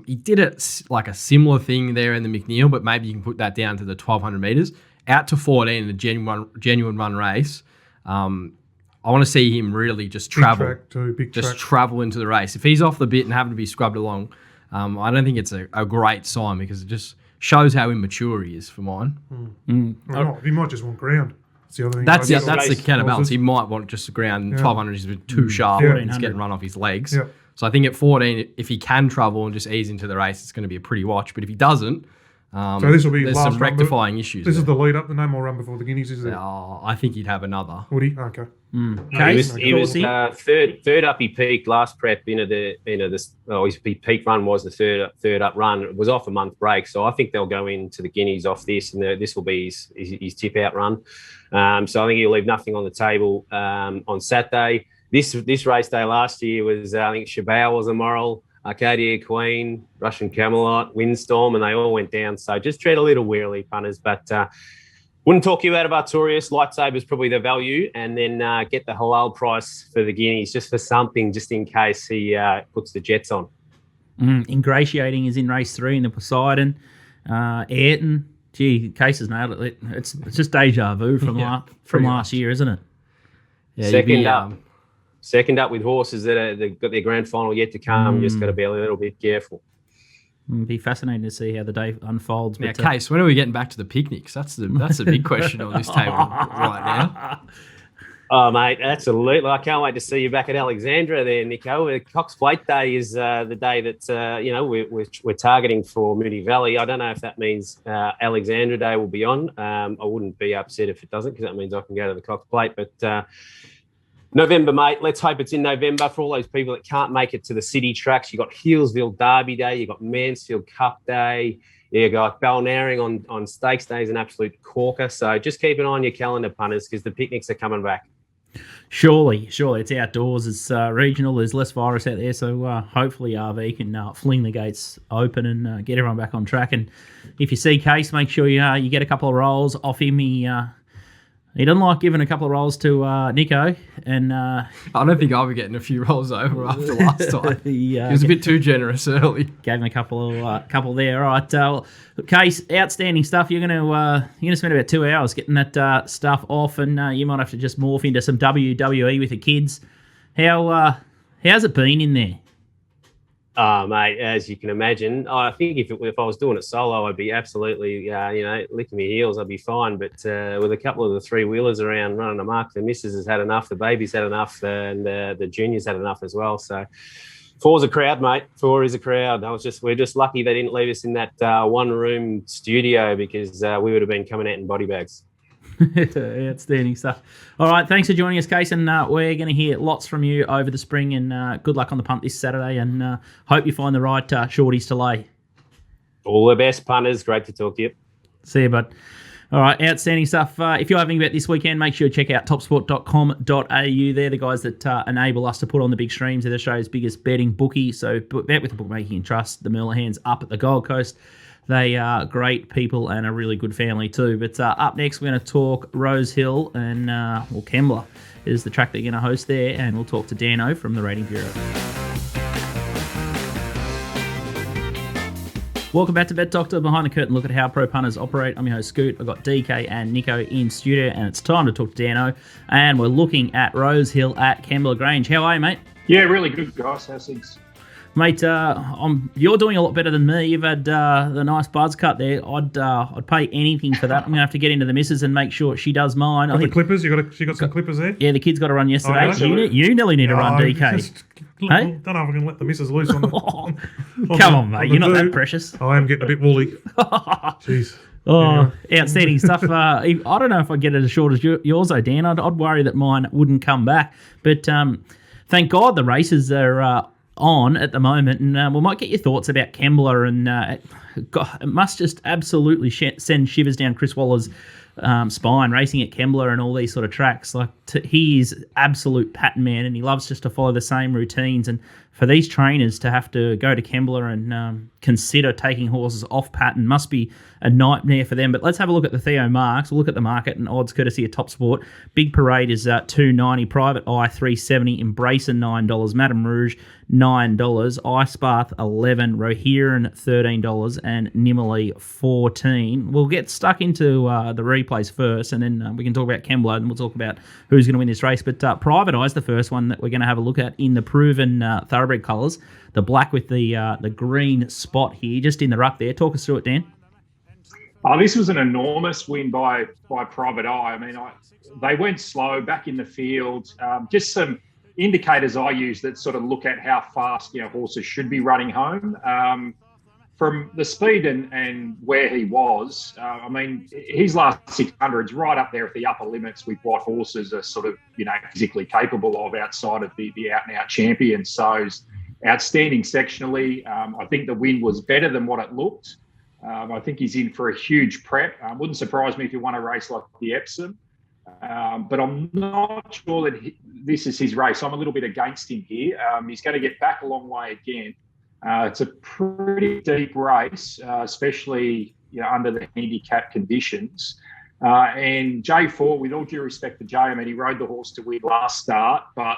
He did it like a similar thing there in the McNeil, but maybe you can put that down to the 1,200 metres. Out to 14 in a genuine run race. I want to see him really just travel.
Big track.
Travel into the race. If he's off the bit and having to be scrubbed along, I don't think it's a great sign because it just shows how immature he is for mine.
He might just want ground. That's the other thing.
That's the counterbalance. He might want just the ground. 1,200 is too sharp and he's getting run off his legs.
Yeah.
So I think at 14, if he can travel and just ease into the race, it's going to be a pretty watch. But if he doesn't,
so this will be
there's
last
some rectifying issues.
This is the lead up. The no more run before the Guineas, is there?
I think he'd have another.
Would he? Okay.
He was third up. He peaked last prep. His peak run was the third up run. It was off a month break, so I think they'll go into the Guineas off this, and this will be his tip out run. So I think he'll leave nothing on the table on Saturday. This race day last year was I think Shabao was a moral, Arcadia Queen, Russian Camelot, Windstorm, and they all went down. So just tread a little warily, punters, but. Wouldn't talk you out of Artorias. Lightsaber's probably the value, and then get the halal price for the Guineas just for something, just in case he puts the jets on.
Ingratiating is in race 3 in the Poseidon. Ayrton, gee, Case has nailed it. It's just deja vu from last year, isn't it?
Yeah,
second up with horses that they've got their grand final yet to come. Just got to be a little bit careful.
It'd be fascinating to see how the day unfolds.
Now, Case, when are we getting back to the picnics? That's the big question on this table right now.
Oh, mate, absolutely. I can't wait to see you back at Alexandra there, Nico. Cox Plate Day is the day that, we're targeting for Moonee Valley. I don't know if that means Alexandra Day will be on. I wouldn't be upset if it doesn't because that means I can go to the Cox Plate. But November, mate. Let's hope it's in November for all those people that can't make it to the city tracks. You got Healesville Derby Day. You got Mansfield Cup Day. You got Balnarring on Stakes Day is an absolute corker. So just keep an eye on your calendar, punters, because the picnics are coming back.
Surely. It's outdoors. It's regional. There's less virus out there. So hopefully RV can fling the gates open and get everyone back on track. And if you see Case, make sure you get a couple of rolls off him. He doesn't like giving a couple of rolls to Nico. And
I don't think I'll be getting a few rolls over after last time. He was a bit too generous early.
Gave him a couple there. All right, Case, outstanding stuff. You're gonna spend about 2 hours getting that stuff off, and you might have to just morph into some WWE with the kids. How's it been in there?
Mate, as you can imagine, I think if I was doing it solo, I'd be absolutely, licking my heels. I'd be fine. But with a couple of the three-wheelers around running amok, the missus has had enough, the baby's had enough, and the juniors had enough as well. So 4's a crowd, mate. 4 is a crowd. We're just lucky they didn't leave us in that one-room studio because we would have been coming out in body bags.
Outstanding stuff. All right, thanks for joining us, Case, and we're going to hear lots from you over the spring, and good luck on the punt this Saturday, and hope you find the right shorties to lay.
All the best, punters. Great to talk to you.
See you, bud. All right, outstanding stuff. If you're having a bet this weekend, make sure you check out topsport.com.au. They're the guys that enable us to put on the big streams. They're Australia's biggest betting bookie, so bet with the bookmaking and trust. The Millahans up at the Gold Coast. They are great people and a really good family too. But up next, we're going to talk Rose Hill and Kembla is the track they're going to host there. And we'll talk to Dano from the Rating Bureau. Welcome back to Bet Doctor, behind the curtain look at how pro punters operate. I'm your host, Scoot. I've got DK and Nico in studio, and it's time to talk to Dano. And we're looking at Rose Hill at Kembla Grange. How are you, mate?
Yeah, really good, guys. How's things?
Mate, you're doing a lot better than me. You've had the nice buzz cut there. I'd pay anything for that. I'm gonna have to get into the missus and make sure she does mine.
Got the clippers? She got some clippers there?
Yeah, the kids got to run yesterday.
Oh,
you nearly need to run, DK.
Hey? Don't know if I can let the missus loose on the.
Come on, mate. You're not that precious.
I am getting a bit woolly. Jeez.
Oh, outstanding stuff. I don't know if I get it as short as yours, though, Dan. I'd worry that mine wouldn't come back. But thank God the races are on at the moment, and we might get your thoughts about Kembla, and it must just absolutely send shivers down Chris Waller's spine, racing at Kembla and all these sort of tracks. He is absolute pattern man, and he loves just to follow the same routines. And for these trainers to have to go to Kembla and consider taking horses off pattern must be a nightmare for them. But let's have a look at the Theo marks. We'll look at the market and odds courtesy of TopSport. Big Parade is $2.90, Private Eye $3.70, Embracer $9, Madame Rouge $9, Ice Bath $11, Rohirrim $13, and Nimmerley $14. We'll get stuck into the replays first, and then we can talk about Kembla, and we'll talk about who's going to win this race. But Private Eye is the first one that we're going to have a look at in the proven thoroughbred colours. The black with the green spot here, just in the ruck there. Talk us through it, Dan.
This was an enormous win by Private Eye. I mean, they went slow back in the field. Just some indicators I use that sort of look at how fast horses should be running home. From the speed and where he was, I mean, his last 600s right up there at the upper limits with what horses are sort of physically capable of outside of the out and out champions. So outstanding sectionally. I think the win was better than what it looked. I think he's in for a huge prep. Wouldn't surprise me if he won a race like the Epsom. But I'm not sure that this is his race. I'm a little bit against him here. He's going to get back a long way again. It's a pretty deep race, especially under the handicap conditions. And J4, with all due respect to Jay, I mean, he rode the horse to win last start, but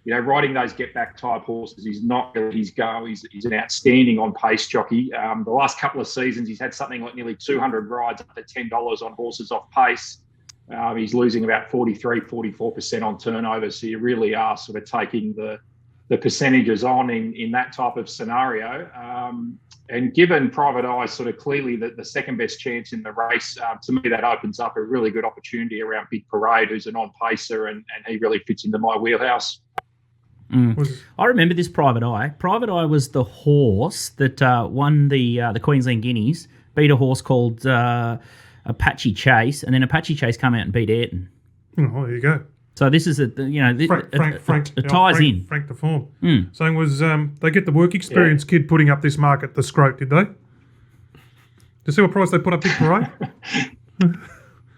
riding those get-back type horses is not really his go. He's an outstanding on-pace jockey. The last couple of seasons, he's had something like nearly 200 rides up to $10 on horses off pace. He's losing about 43, 44% on turnover. So you really are sort of taking the percentages on in that type of scenario. And given Private Eye sort of clearly the second best chance in the race, to me that opens up a really good opportunity around Big Parade, who's an on-pacer, and he really fits into my wheelhouse.
I remember this Private Eye. Private Eye was the horse that won the Queensland Guineas, beat a horse called Apache Chase, and then Apache Chase came out and beat Ayrton.
Oh, there you go.
So this is it ties in.
Frank the form. Saying was they get the work experience kid putting up this mark at the Scrope, did they? Do you see what price they put up Big Parade?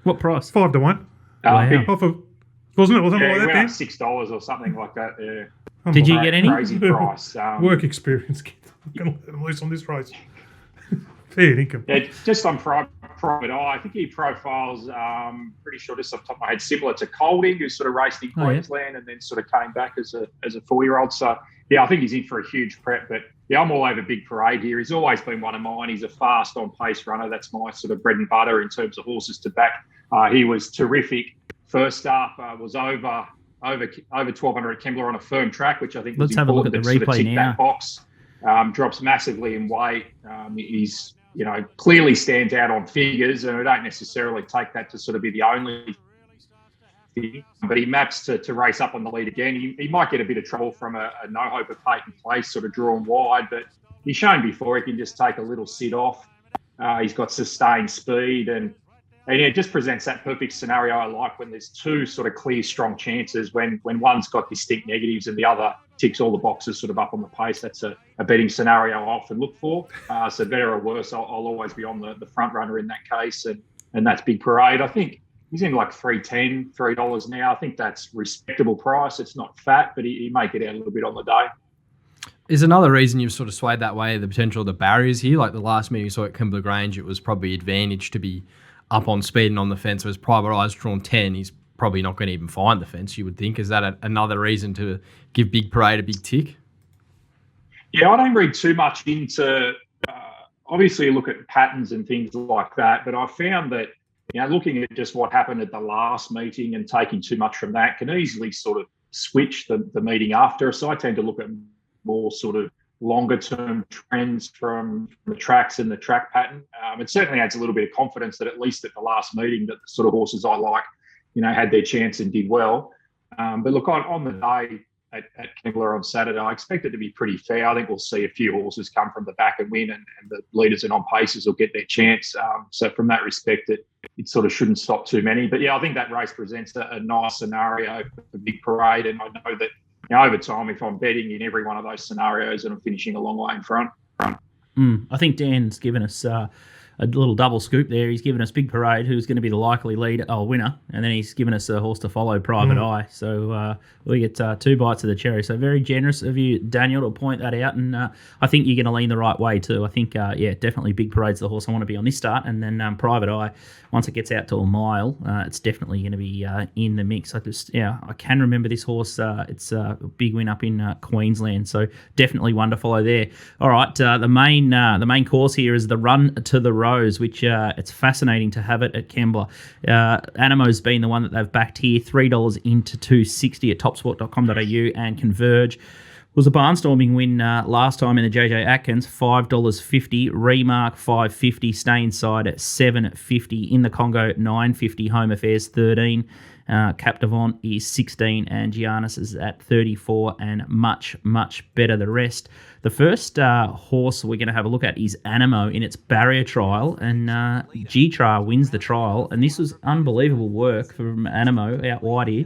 What price?
5 to 1.
Wow.
Off of, wasn't it? Wasn't it
Yeah,
like
it
that?
went
Dan?
up $6 or something like that. Yeah.
Did you get any?
Crazy price.
Work experience kid. I'm going to let them loose on this race. Fair income.
Yeah, just on private eye, I think he profiles, pretty sure just off the top of my head, similar to Colding, who sort of raced in Queensland and then sort of came back as a 4-year-old. So, yeah, I think he's in for a huge prep. But, yeah, I'm all over Big Parade here. He's always been one of mine. He's a fast on-pace runner. That's my sort of bread and butter in terms of horses to back. He was terrific. First up was over 1,200 at Kembla on a firm track, which I think was
Let's have a look
important
at the
to sort of
replay
tick
now.
that box. Drops massively in weight. He's clearly stands out on figures, and I don't necessarily take that to sort of be the only thing, but he maps to race up on the lead again. He might get a bit of trouble from a no hope of Peyton Place, sort of drawn wide, but he's shown before he can just take a little sit off. He's got sustained speed, and it just presents that perfect scenario I like when there's two sort of clear, strong chances when one's got distinct negatives and the other ticks all the boxes sort of up on the pace. That's a betting scenario I often look for. So better or worse, I'll always be on the front runner in that case, and that's Big Parade. I think he's in like $3 now. I think that's respectable price. It's not fat, but he may get out a little bit on the day.
Is another reason you've sort of swayed that way the potential of the barriers here? Like the last meeting you saw at Kembla Grange, it was probably advantage to be up on speed and on the fence. Whereas Private Eye's drawn 10, he's probably not going to even find the fence, you would think. Is that another reason to give Big Parade a big tick?
Yeah, I don't read too much into, obviously you look at patterns and things like that, but I found that, looking at just what happened at the last meeting and taking too much from that can easily sort of switch the meeting after. So I tend to look at more sort of longer term trends from the tracks and the track pattern. It certainly adds a little bit of confidence that at least at the last meeting that the sort of horses I like, had their chance and did well. But look, on the day at Kembla on Saturday, I expect it to be pretty fair. I think we'll see a few horses come from the back and win, and the leaders and on paces will get their chance. So from that respect, it sort of shouldn't stop too many. But yeah, I think that race presents a nice scenario for Big Parade, and I know that over time, if I'm betting in every one of those scenarios, and I'm finishing a long way in front.
I think Dan's given us a little double scoop there. He's given us Big Parade, who's going to be the likely winner, and then he's given us a horse to follow, Private Eye. So we get 2 bites of the cherry. So very generous of you, Daniel, to point that out. And I think you're going to lean the right way too. I think, definitely Big Parade's the horse I want to be on this start. And then Private Eye, once it gets out to a mile, it's definitely going to be in the mix. I can remember this horse. It's a big win up in Queensland. So definitely one to follow there. All right, the main course here is the Run to the Rose, which it's fascinating to have it at Kembla. Anamo's been the one that they've backed here, $3 into $2.60 at topsport.com.au, and Converge was a barnstorming win last time in the JJ Atkins, $5.50, Remark $5.50, Stay Inside at $7.50, in the Congo $9.50, Home Affairs $13, Captivant is $16, and Giannis is at $34, and much better the rest. The first horse we're going to have a look at is Animo in its barrier trial, and G-Tra wins the trial, and this was unbelievable work from Animo out wide here.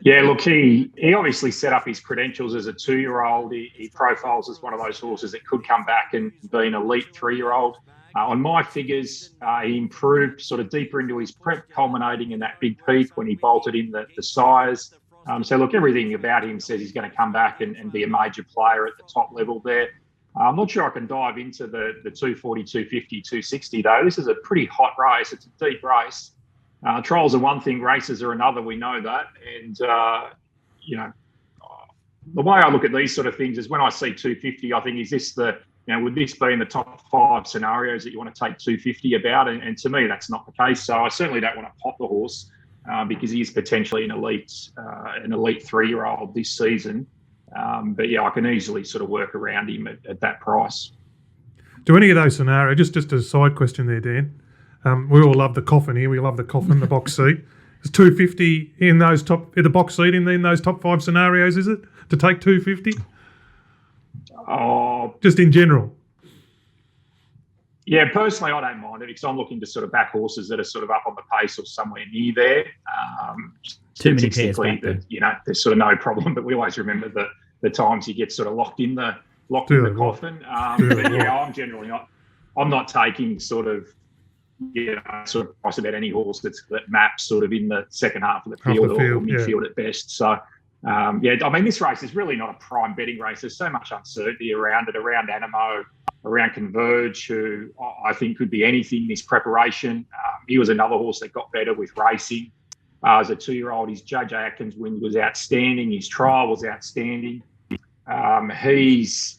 Yeah, look, he obviously set up his credentials as a 2-year-old. He profiles as one of those horses that could come back and be an elite 3-year-old. On my figures, he improved sort of deeper into his prep, culminating in that big peak when he bolted in the sires. So, look, everything about him says he's going to come back and be a major player at the top level there. I'm not sure I can dive into the 240, 250, 260, though. This is a pretty hot race. It's a deep race. Trials are one thing, races are another. We know that. And, the way I look at these sort of things is when I see 250, I think, is this would this be in the top 5 scenarios that you want to take 250 about? And to me, that's not the case. So I certainly don't want to pop the horse because he is potentially an elite 3-year-old this season. But yeah, I can easily sort of work around him at that price.
Do any of those scenarios, just a side question there, Dan. We all love the coffin here. We love the coffin, the box seat. Is 250 in the box seat in those top 5 scenarios, is it? To take 250?
Oh,
just in general.
Yeah, personally, I don't mind it because I'm looking to sort of back horses that are sort of up on the pace or somewhere near there.
Too many pairs back there.
There's sort of no problem, but we always remember the times you get sort of locked in the coffin. But yeah, I'm not taking sort of price about any horse that maps sort of in the second half of the field, or midfield at best. So. I mean, this race is really not a prime betting race. There's so much uncertainty around it, around Animo, around Converge, who I think could be anything this preparation. He was another horse that got better with racing. As a 2-year-old, his JJ Atkins win was outstanding. His trial was outstanding. He's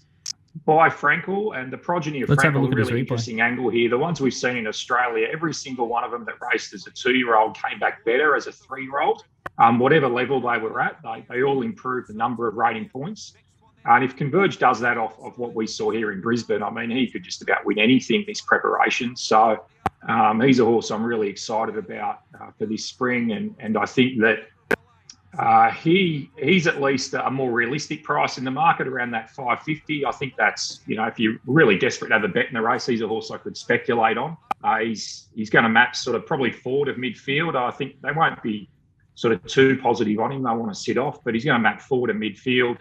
by Frankel, and the progeny of Frankel, a really interesting angle here. The ones we've seen in Australia, every single one of them that raced as a 2-year-old came back better as a 3-year-old. Whatever level they were at, they all improved the number of rating points. And if Converge does that off of what we saw here in Brisbane, I mean, he could just about win anything this preparation. So he's a horse I'm really excited about for this spring. And I think that he's at least a more realistic price in the market, around that $5.50. I think that's, if you're really desperate to have a bet in the race, he's a horse I could speculate on. He's going to map sort of probably forward of midfield. I think they won't be sort of too positive on him. They want to sit off, but he's going to map forward and midfield.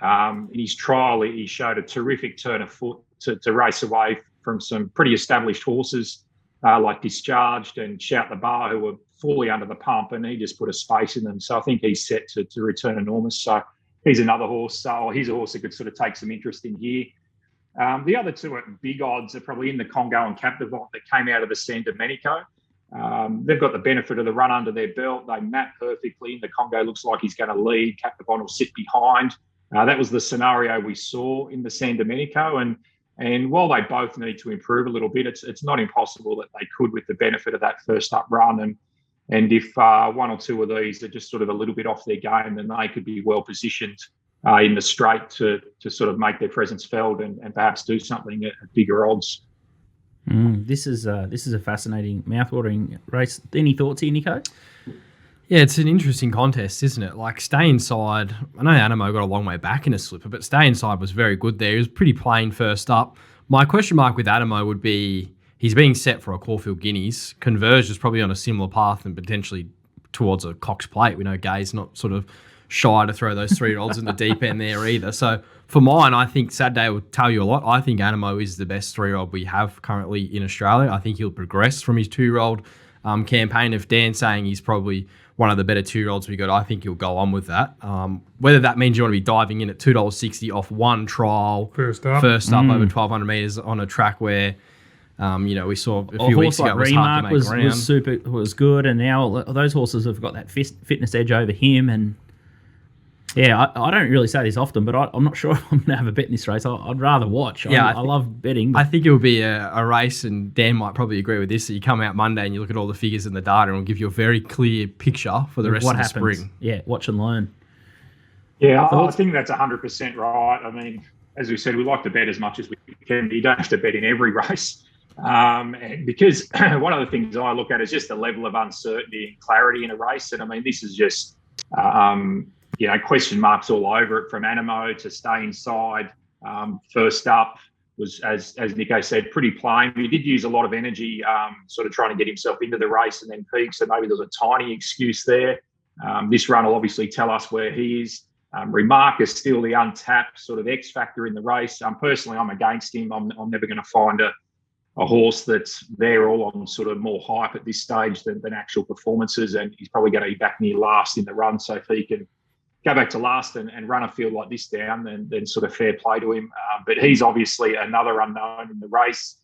In his trial, he showed a terrific turn of foot to race away from some pretty established horses like Discharged and Shout the Bar, who were fully under the pump, and he just put a space in them. So I think he's set to return enormous. So he's another horse. So he's a horse that could sort of take some interest in here. The other two at big odds are probably In the Congo and Captivant that came out of the San Domenico. They've got the benefit of the run under their belt. They map perfectly. In the Congo looks like he's going to lead. Captivant will sit behind. That was the scenario we saw in the San Domenico. And while they both need to improve a little bit, it's not impossible that they could with the benefit of that first up run. And if one or two of these are just sort of a little bit off their game, then they could be well positioned in the straight to sort of make their presence felt and perhaps do something at bigger odds.
This is a fascinating, mouth-watering race. Any thoughts here, Nico?
Yeah, it's an interesting contest, isn't it? Like, Stay Inside, I know Animo got a long way back in a slipper, but Stay Inside was very good there. He was pretty plain first up. My question mark with Animo would be, he's being set for a Caulfield Guineas. Converge is probably on a similar path and potentially towards a Cox Plate. We know Gay's not sort of shy to throw those 3-year-olds in the deep end there either. So for mine, I think Saturday will tell you a lot. I think Animo is the best 3-year-old we have currently in Australia. I think he'll progress from his 2-year-old campaign. If Dan's saying he's probably one of the better 2-year-olds we got, I think he'll go on with that. Whether that means you want to be diving in at $2.60 off one trial, first up over 1,200 metres on a track where, we saw a few weeks ago was hard to make ground.
was good, and now those horses have got that fitness edge over him. And yeah, I don't really say this often, but I'm not sure if I'm going to have a bet in this race. I'd rather watch. I love betting.
I think it will be a race, and Dan might probably agree with this, that you come out Monday and you look at all the figures and the data, and it'll give you a very clear picture for the rest of the spring.
Yeah, watch and learn.
Yeah, I think that's 100% right. I mean, as we said, we like to bet as much as we can. You don't have to bet in every race. And because one of the things I look at is just the level of uncertainty and clarity in a race. And I mean, this is just, question marks all over it, from Animo to Stay Inside. First up was, as Nico said, pretty plain. He did use a lot of energy sort of trying to get himself into the race and then peak. So maybe there's a tiny excuse there. This run will obviously tell us where he is. Remark is still the untapped sort of X factor in the race. Personally, I'm against him. I'm never going to find a horse that's there all on sort of more hype at this stage than actual performances, and he's probably going to be back near last in the run. So if he can go back to last and run a field like this down, then sort of fair play to him. But he's obviously another unknown in the race.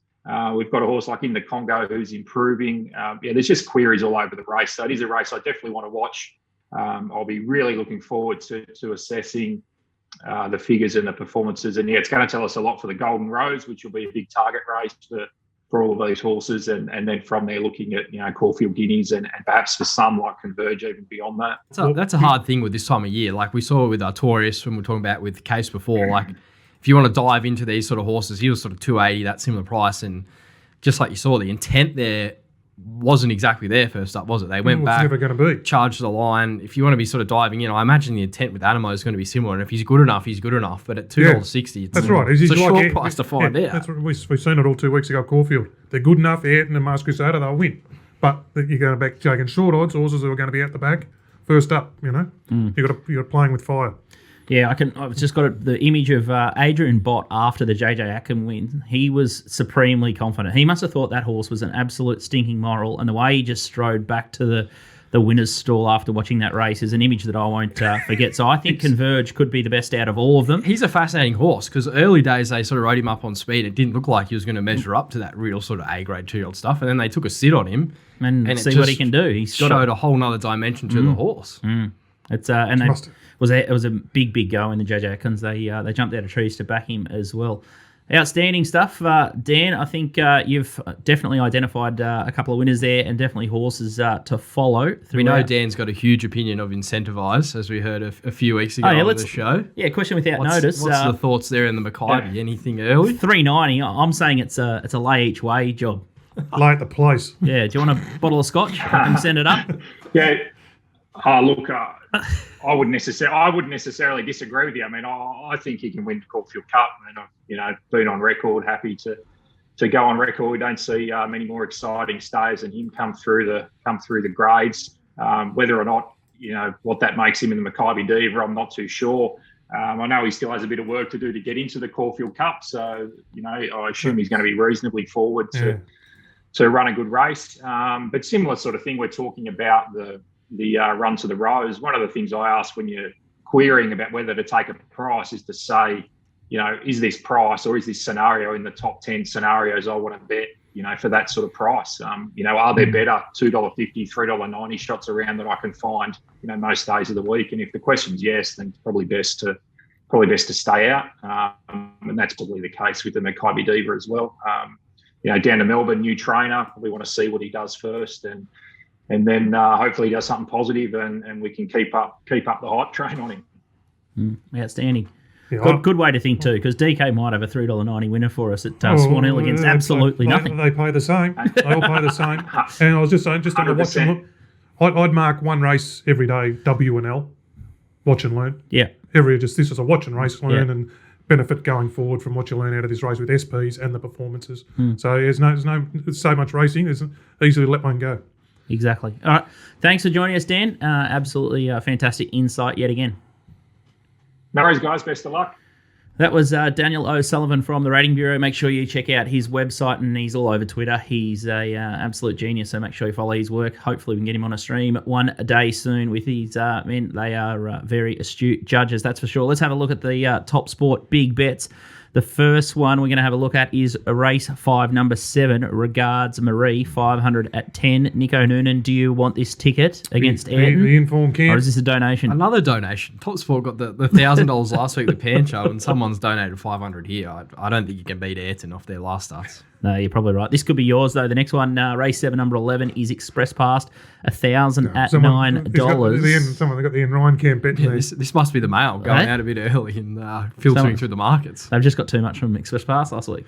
We've got a horse like In the Congo who's improving. There's just queries all over the race. So it is a race I definitely want to watch. I'll be really looking forward to assessing the figures and the performances. And it's going to tell us a lot for the Golden Rose, which will be a big target race for all of these horses. And then from there, looking at, Caulfield Guineas and perhaps for some like Converge even beyond that.
So that's a hard thing with this time of year. Like we saw with Artorias when we were talking about with Case before, like if you want to dive into these sort of horses, he was sort of 280, that similar price. And just like you saw, the intent there wasn't exactly there first up, was it? They went
It's
back,
never going to be.
charged the line. If you want to be sort of diving in, I imagine the intent with Animo is going to be similar. And if he's good enough, he's good enough. But at $2.60,
That's right.
It's a
like,
short price to find out.
That's what we've seen it all 2 weeks ago at Caulfield. They're good enough, Ayrton and Mars Crusader, they'll win. But you're going back taking short odds, horses who are going to be at the back, first up, You're playing with fire.
Yeah, I've just got the image of Adrian Bott after the JJ Atkins win. He was supremely confident. He must have thought that horse was an absolute stinking moral, and the way he just strode back to the winner's stall after watching that race is an image that I won't forget. So I think Converge could be the best out of all of them.
He's a fascinating horse because early days they sort of rode him up on speed. It didn't look like he was going to measure up to that real sort of A-grade 2-year-old stuff, and then they took a sit on him
and see what he can do. He's got
showed a whole nother dimension to the horse.
It's it was a big go in the JJ Atkins. They jumped out of trees to back him as well. Outstanding stuff, Dan. I think you've definitely identified a couple of winners there, and definitely horses to follow.
We know Dan's got a huge opinion of Incentivise, as we heard a few weeks ago on the show.
Yeah, question without notice.
What's the thoughts there in the Makybe? Anything early?
$3.90. I'm saying it's a lay each way job.
Lay at the place.
Yeah. Do you want a bottle of scotch? I can send it up.
Yeah. Look, I wouldn't necessarily disagree with you. I mean, I think he can win the Caulfield Cup, and I've been on record, happy to go on record. We don't see many more exciting stays than him come through the grades. Whether or not what that makes him in the Makybe Diva, I'm not too sure. I know he still has a bit of work to do to get into the Caulfield Cup, so I assume he's going to be reasonably forward to run a good race. But similar sort of thing, we're talking about the run to the Rose. One of the things I ask when you're querying about whether to take a price is to say, is this price or is this scenario in the top 10 scenarios I want to bet, for that sort of price? Are there better $2.50, $3.90 shots around that I can find, most days of the week? And if the question's yes, then it's probably best to stay out. And that's probably the case with the Makybe Diva as well. Down to Melbourne, new trainer, probably want to see what he does first, and then hopefully he does something positive, and we can keep up the hype train on him.
Outstanding. Yeah, good way to think too, because DK might have a $3.90 winner for us at Swan Hill against absolutely nothing.
They pay the same. They all pay the same. And I was just saying, just on the watch and look, I'd mark one race every day, W and L, watch and learn.
Yeah.
This is a watch and race, learn and benefit going forward from what you learn out of this race with SPs and the performances. So there's so much racing, it's easy to let one go.
Exactly. All right. Thanks for joining us, Dan. Absolutely fantastic insight yet again.
No worries, guys. Best of luck.
That was Daniel O'Sullivan from the Rating Bureau. Make sure you check out his website, and he's all over Twitter. He's a absolute genius, so make sure you follow his work. Hopefully we can get him on a stream one day soon with his men. They are very astute judges, that's for sure. Let's have a look at the TopSport big bets. The first one we're going to have a look at is race 5, number 7, Regards Marie, 500 at 10. Nico Noonan, do you want this ticket against Ayrton?
The informed camp.
Or is this a donation?
Another donation. TopSport got the $1,000 last week, the Pancho, and someone's donated 500 here. I don't think you can beat Ayrton off their last starts.
No, you're probably right. This could be yours, though. The next one, race 7, number 11, is Express Past, 1,000 at $9.
Someone got the Ian Ryan camp bet.
Yeah, this must be the mail going out a bit early and filtering through the markets.
They've just got too much from Express Pass last week.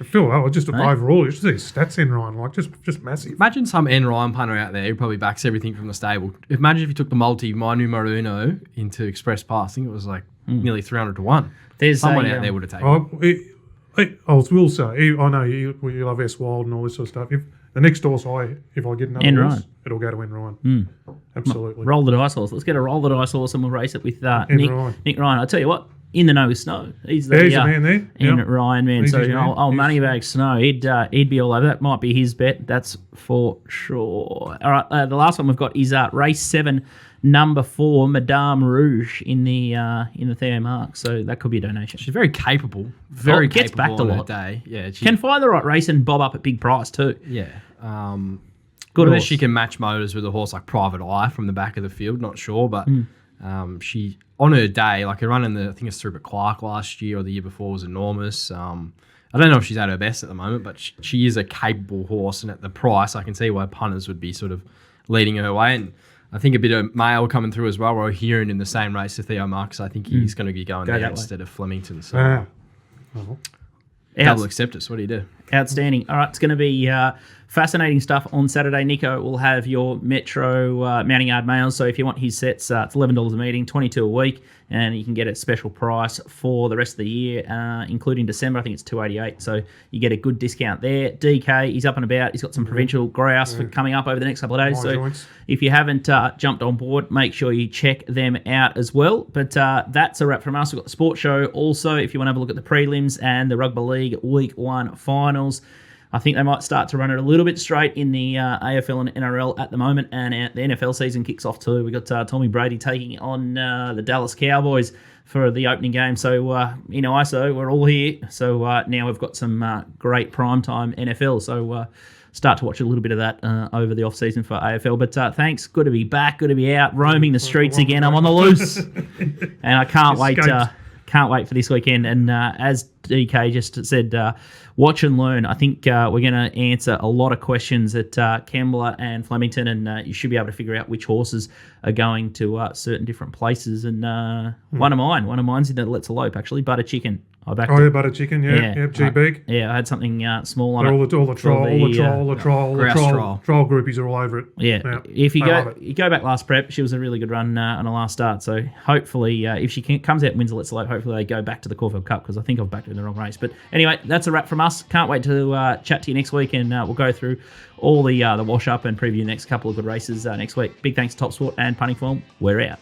Just overall, you should see stats in Ryan, just massive.
Imagine some N Ryan punter out there who probably backs everything from the stable. Imagine if you took the multi My Numero Uno into Express Pass. I think it was like nearly 300 to 1.
There's
someone out there would have taken it.
I will say, I know you love S Wild and all this sort of stuff. If the next horse if I get another horse, it'll go to N Ryan. Absolutely.
Roll the dice horse. Let's get a roll the dice horse and we'll race it with Nick Ryan. I'll tell you what, in the know with Snow. He's the
man there.
N Ryan man.
He's
so Moneybag Snow, he'd be all over. That might be his bet. That's for sure. All right, the last one we've got is race 7. Number 4, Madame Rouge in the Theo Mark. So that could be a donation.
She's very capable. Very
gets
capable
backed a
on her
lot.
day. Yeah,
can find the right race and bob up at big price too.
Yeah.
Good
whether
horse.
she can match motors with a horse like Private Eye from the back of the field, not sure. But she, on her day, like her run in I think it's through Clark last year or the year before was enormous. I don't know if she's at her best at the moment, but she is a capable horse. And at the price, I can see why punters would be sort of leading her way. And I think a bit of mail coming through as well. We're hearing in the same race to Theo Marks. I think he's going to be going there instead of Flemington. So double acceptance. What do you do?
Outstanding. All right, it's going to be fascinating stuff on Saturday. Nico will have your Metro Mounting Yard mails. So if you want his sets, it's $11 a meeting, $22 a week, and you can get a special price for the rest of the year, including December. I think it's $288. So you get a good discount there. DK, he's up and about. He's got some provincial grouse for coming up over the next couple of days. So if you haven't jumped on board, make sure you check them out as well. But that's a wrap from us. We've got the sports show also. If you want to have a look at the prelims and the Rugby League Week 1 finals, I think they might start to run it a little bit straight in the AFL and NRL at the moment, and the NFL season kicks off too. We've got Tommy Brady taking on the Dallas Cowboys for the opening game. So, ISO, we're all here. So now we've got some great primetime NFL. So start to watch a little bit of that over the off-season for AFL. But thanks. Good to be back. Good to be out roaming the streets again. I'm on the loose. And I can't wait. Can't wait for this weekend. And as DK just said, watch and learn. I think we're going to answer a lot of questions at Kembla and Flemington, and you should be able to figure out which horses are going to certain different places. And one of mine's in the Let's Elope, actually, Butter Chicken.
Butter Chicken, yeah. G Big.
Yeah, I had something small on
all
it.
The troll groupies are all over it.
Yeah. If you go back last prep, she was a really good run on her last start. So hopefully, if she comes out and wins the Let's Elope, hopefully they go back to the Caulfield Cup, because I think I've backed her in the wrong race. But anyway, that's a wrap from us. Can't wait to chat to you next week, and we'll go through all the wash up and preview the next couple of good races next week. Big thanks to TopSport and Punting Form. We're out.